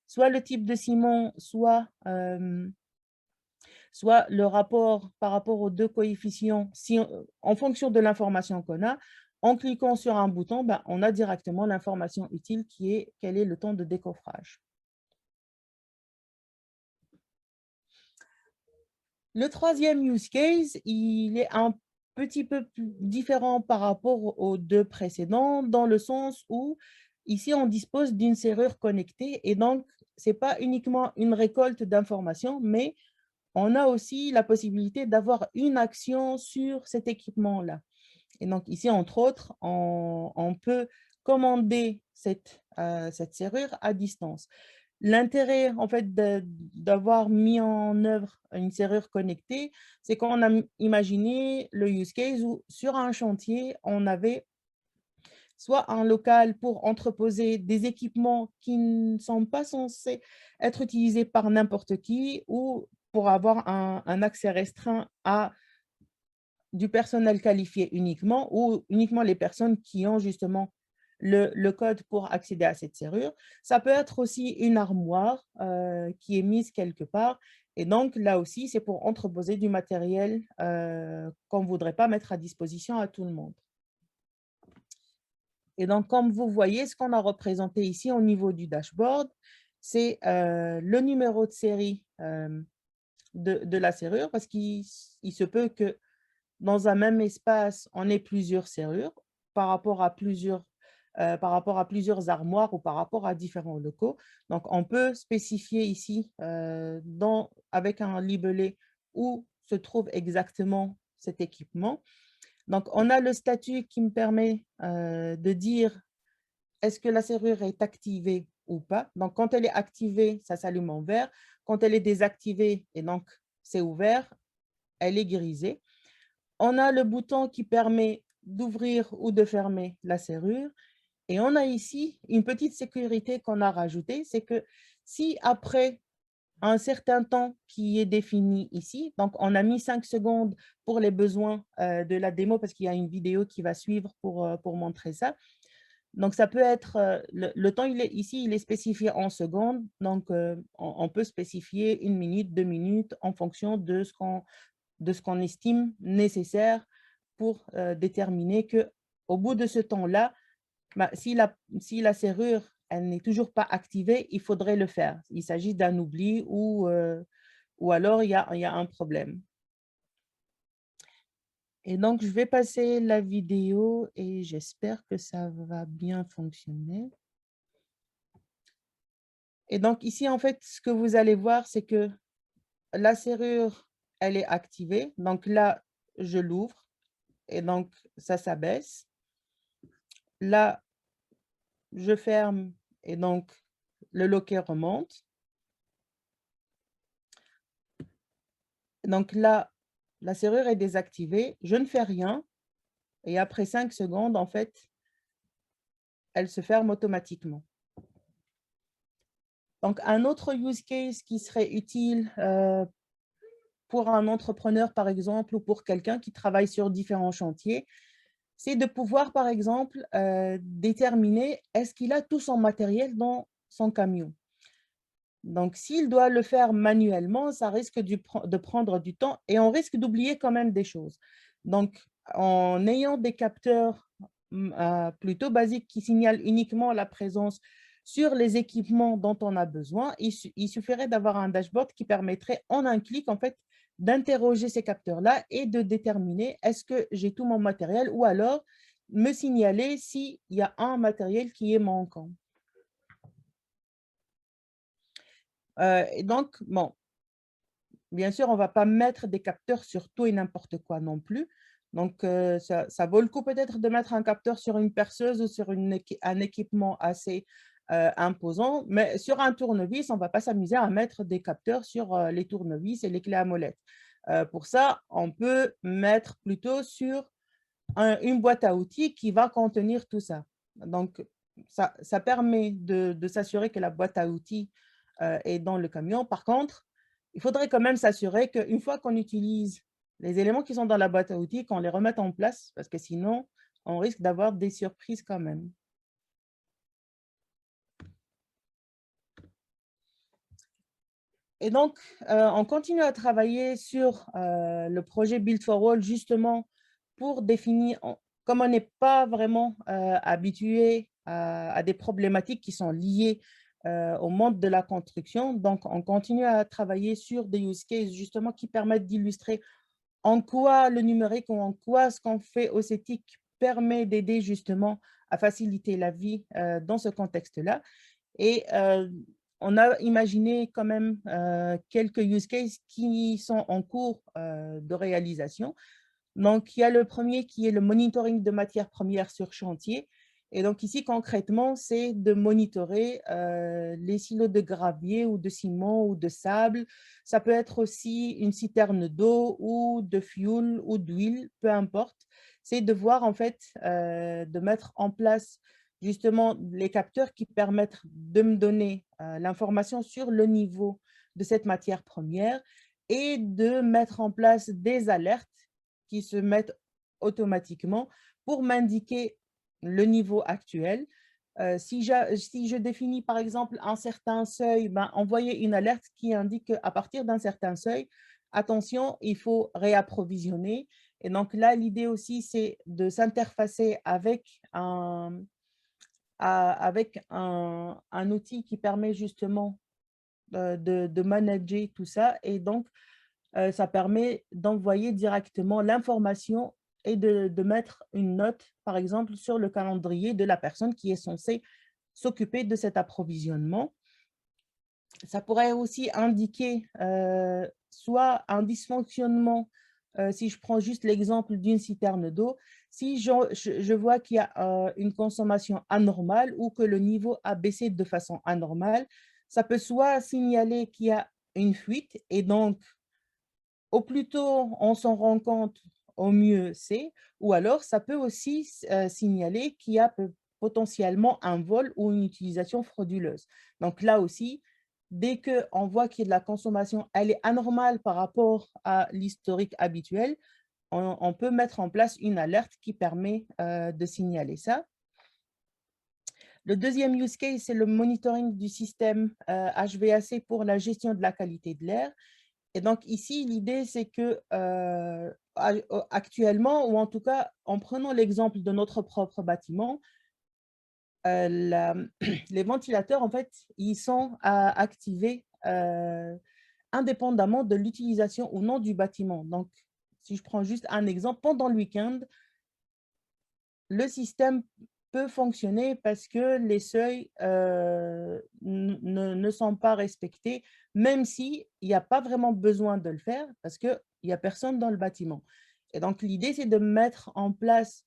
soit le type de ciment, soit soit le rapport par rapport aux deux coefficients, si en fonction de l'information qu'on a, en cliquant sur un bouton, ben, on a directement l'information utile qui est quel est le temps de décoffrage. Le troisième use case, il est un petit peu plus différent par rapport aux deux précédents, dans le sens où ici, on dispose d'une serrure connectée et donc, ce n'est pas uniquement une récolte d'informations, mais on a aussi la possibilité d'avoir une action sur cet équipement-là. Et donc, ici, entre autres, on peut commander cette serrure à distance. L'intérêt, en fait, d'avoir mis en œuvre une serrure connectée, c'est qu'on a imaginé le use case où, sur un chantier, on avait soit un local pour entreposer des équipements qui ne sont pas censés être utilisés par n'importe qui ou pour avoir un accès restreint à du personnel qualifié uniquement ou uniquement les personnes qui ont justement le code pour accéder à cette serrure. Ça peut être aussi une armoire qui est mise quelque part. Et donc, là aussi, c'est pour entreposer du matériel qu'on ne voudrait pas mettre à disposition à tout le monde. Et donc, comme vous voyez, ce qu'on a représenté ici au niveau du dashboard, c'est le numéro de série de la serrure, parce qu'il se peut que dans un même espace, on ait plusieurs serrures par rapport à plusieurs armoires ou par rapport à différents locaux. Donc, on peut spécifier ici avec un libellé où se trouve exactement cet équipement. Donc, on a le statut qui me permet de dire est-ce que la serrure est activée ou pas. Donc, quand elle est activée, ça s'allume en vert. Quand elle est désactivée, et donc c'est ouvert, elle est grisée. On a le bouton qui permet d'ouvrir ou de fermer la serrure. Et on a ici une petite sécurité qu'on a rajoutée, c'est que si après un certain temps qui est défini ici, donc on a mis 5 secondes pour les besoins de la démo parce qu'il y a une vidéo qui va suivre pour montrer ça. Donc, ça peut être, le temps ici, il est spécifié en secondes, donc on peut spécifier 1 minute, 2 minutes en fonction de ce qu'on estime nécessaire pour déterminer qu'au bout de ce temps-là, bah, si la serrure elle n'est toujours pas activée, il faudrait le faire. Il s'agit d'un oubli ou alors il y a un problème. Et donc, je vais passer la vidéo et j'espère que ça va bien fonctionner. Et donc, ici, en fait, ce que vous allez voir, c'est que la serrure, elle est activée. Donc là, je l'ouvre et donc, ça s'abaisse. Là, je ferme et donc, le loquet remonte. Donc là, la serrure est désactivée. Je ne fais rien. Et après 5 secondes, en fait, elle se ferme automatiquement. Donc, un autre use case qui serait utile pour un entrepreneur, par exemple, ou pour quelqu'un qui travaille sur différents chantiers, c'est de pouvoir, par exemple, déterminer est-ce qu'il a tout son matériel dans son camion. Donc, s'il doit le faire manuellement, ça risque de prendre du temps et on risque d'oublier quand même des choses. Donc, en ayant des capteurs plutôt basiques qui signalent uniquement la présence sur les équipements dont on a besoin, il suffirait d'avoir un dashboard qui permettrait en un clic, en fait, d'interroger ces capteurs-là et de déterminer est-ce que j'ai tout mon matériel ou alors me signaler s'il y a un matériel qui est manquant. Et donc, bon, bien sûr, on ne va pas mettre des capteurs sur tout et n'importe quoi non plus. Donc, ça vaut le coup peut-être de mettre un capteur sur une perceuse ou sur un équipement assez imposant. Mais sur un tournevis, on ne va pas s'amuser à mettre des capteurs sur les tournevis et les clés à molette. Pour ça, on peut mettre plutôt sur une boîte à outils qui va contenir tout ça. Donc, ça permet de s'assurer que la boîte à outils est dans le camion. Par contre, il faudrait quand même s'assurer qu'une fois qu'on utilise les éléments qui sont dans la boîte à outils, qu'on les remette en place, parce que sinon, on risque d'avoir des surprises quand même. Et donc, on continue à travailler sur le projet Build for All justement pour définir, comme on n'est pas vraiment habitué à des problématiques qui sont liées au monde de la construction, donc on continue à travailler sur des use cases justement qui permettent d'illustrer en quoi le numérique ou en quoi ce qu'on fait au CETIC permet d'aider justement à faciliter la vie dans ce contexte-là. Et on a imaginé quand même quelques use cases qui sont en cours de réalisation. Donc, il y a le premier qui est le monitoring de matières premières sur chantier. Et donc ici, concrètement, c'est de monitorer les silos de gravier ou de ciment ou de sable. Ça peut être aussi une citerne d'eau ou de fuel ou d'huile, peu importe. C'est de voir, en fait, de mettre en place justement les capteurs qui permettent de me donner l'information sur le niveau de cette matière première et de mettre en place des alertes qui se mettent automatiquement pour m'indiquer le niveau actuel. Si je définis par exemple un certain seuil, envoyer une alerte qui indique qu'à partir d'un certain seuil, attention, il faut réapprovisionner. Et donc là, l'idée aussi, c'est de s'interfacer avec un outil qui permet justement de manager tout ça. Et donc, ça permet d'envoyer directement l'information et de mettre une note, par exemple, sur le calendrier de la personne qui est censée s'occuper de cet approvisionnement. Ça pourrait aussi indiquer soit un dysfonctionnement, si je prends juste l'exemple d'une citerne d'eau, si je vois qu'il y a une consommation anormale ou que le niveau a baissé de façon anormale, ça peut soit signaler qu'il y a une fuite et donc au plus tôt on s'en rend compte, au mieux c'est, ou alors ça peut aussi signaler qu'il y a potentiellement un vol ou une utilisation frauduleuse. Donc là aussi, dès qu'on voit qu'il y a de la consommation, elle est anormale par rapport à l'historique habituel, on peut mettre en place une alerte qui permet de signaler ça. Le deuxième use case, c'est le monitoring du système HVAC pour la gestion de la qualité de l'air. Et donc ici, l'idée, c'est que actuellement, ou en tout cas, en prenant l'exemple de notre propre bâtiment, les ventilateurs, en fait, ils sont activés indépendamment de l'utilisation ou non du bâtiment. Donc, si je prends juste un exemple, pendant le week-end, le système peut fonctionner parce que les seuils ne sont pas respectés, même s'il n'y a pas vraiment besoin de le faire parce qu'il n'y a personne dans le bâtiment. Et donc, l'idée, c'est de mettre en place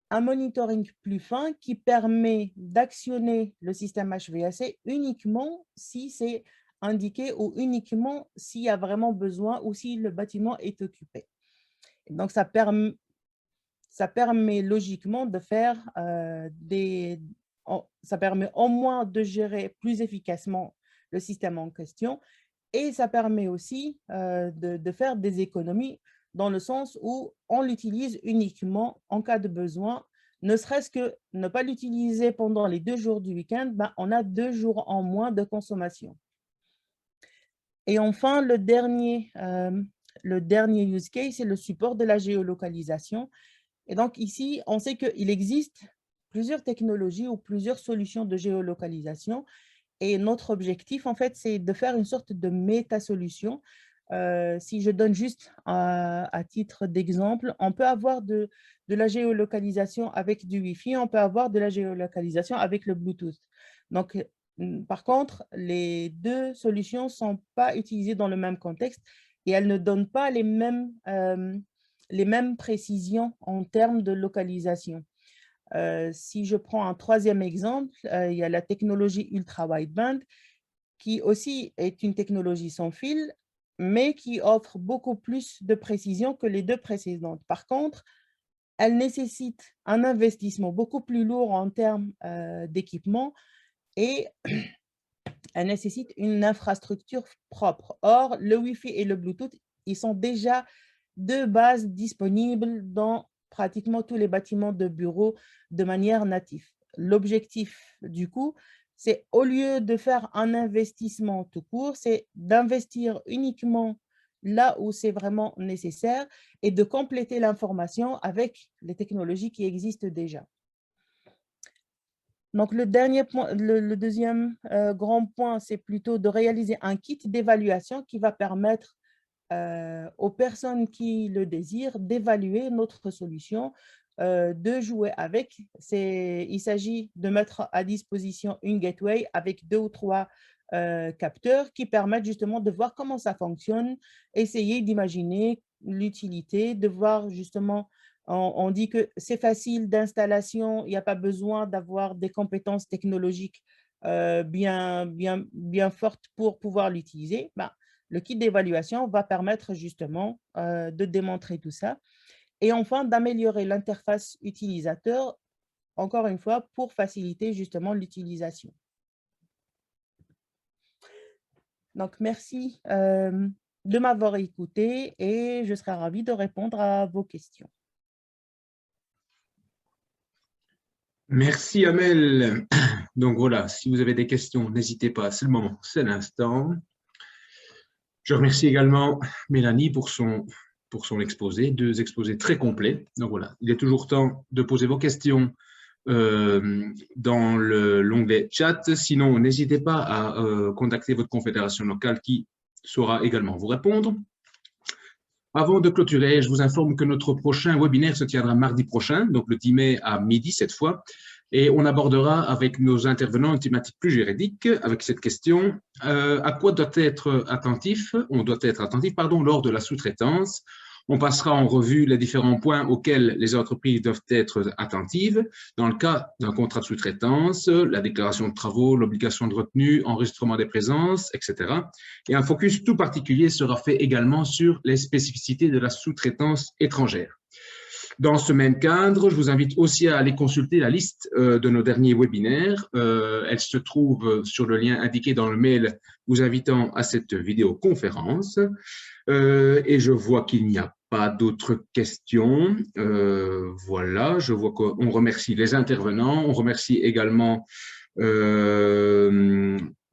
un monitoring plus fin qui permet d'actionner le système HVAC uniquement si c'est indiqué ou uniquement s'il y a vraiment besoin ou si le bâtiment est occupé. Et donc, ça permet logiquement de faire ça permet au moins de gérer plus efficacement le système en question et ça permet aussi de faire des économies dans le sens où on l'utilise uniquement en cas de besoin, ne serait-ce que ne pas l'utiliser pendant les 2 jours du week-end, on a 2 jours en moins de consommation. Et enfin, le dernier use case, c'est le support de la géolocalisation. Et donc ici, on sait qu'il existe plusieurs technologies ou plusieurs solutions de géolocalisation. Et notre objectif, en fait, c'est de faire une sorte de méta-solution. Si je donne juste à titre d'exemple, on peut avoir de la géolocalisation avec du Wi-Fi, on peut avoir de la géolocalisation avec le Bluetooth. Donc, par contre, les deux solutions ne sont pas utilisées dans le même contexte et elles ne donnent pas les mêmes précisions en termes de localisation. Si je prends un troisième exemple, il y a la technologie ultra-wideband, qui aussi est une technologie sans fil, mais qui offre beaucoup plus de précision que les deux précédentes. Par contre, elle nécessite un investissement beaucoup plus lourd en termes d'équipement et elle nécessite une infrastructure propre. Or, le Wi-Fi et le Bluetooth, ils sont déjà de base disponibles dans pratiquement tous les bâtiments de bureaux de manière native. L'objectif, du coup, c'est au lieu de faire un investissement tout court, c'est d'investir uniquement là où c'est vraiment nécessaire et de compléter l'information avec les technologies qui existent déjà. Donc, le deuxième grand point, c'est plutôt de réaliser un kit d'évaluation qui va permettre aux personnes qui le désirent d'évaluer notre solution, de jouer avec. Il s'agit de mettre à disposition une gateway avec 2 ou 3 capteurs qui permettent justement de voir comment ça fonctionne, essayer d'imaginer l'utilité, de voir justement, on dit que c'est facile d'installation, il n'y a pas besoin d'avoir des compétences technologiques bien fortes pour pouvoir l'utiliser. Le kit d'évaluation va permettre justement de démontrer tout ça. Et enfin, d'améliorer l'interface utilisateur, encore une fois, pour faciliter justement l'utilisation. Donc, merci de m'avoir écouté et je serai ravie de répondre à vos questions. Merci Amel. Donc voilà, si vous avez des questions, n'hésitez pas, c'est le moment, c'est l'instant. Je remercie également Mélanie pour son exposé, 2 exposés très complets. Donc voilà, il est toujours temps de poser vos questions dans l'onglet chat. Sinon, n'hésitez pas à contacter votre confédération locale qui saura également vous répondre. Avant de clôturer, je vous informe que notre prochain webinaire se tiendra mardi prochain, donc le 10 mai à midi cette fois, et on abordera avec nos intervenants une thématique plus juridique avec cette question à quoi doit être attentif, on doit être attentif lors de la sous-traitance. On passera en revue les différents points auxquels les entreprises doivent être attentives dans le cas d'un contrat de sous-traitance, la déclaration de travaux, l'obligation de retenue, enregistrement des présences, etc. Et un focus tout particulier sera fait également sur les spécificités de la sous-traitance étrangère. Dans ce même cadre, je vous invite aussi à aller consulter la liste de nos derniers webinaires. Elle se trouve sur le lien indiqué dans le mail vous invitant à cette vidéoconférence. Et je vois qu'il n'y a pas d'autres questions. Voilà, je vois qu'on remercie les intervenants. On remercie également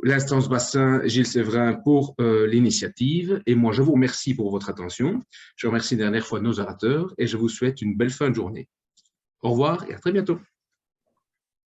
l'instance bassin Gilles Séverin pour l'initiative. Et moi, je vous remercie pour votre attention. Je remercie une dernière fois nos orateurs et je vous souhaite une belle fin de journée. Au revoir et à très bientôt.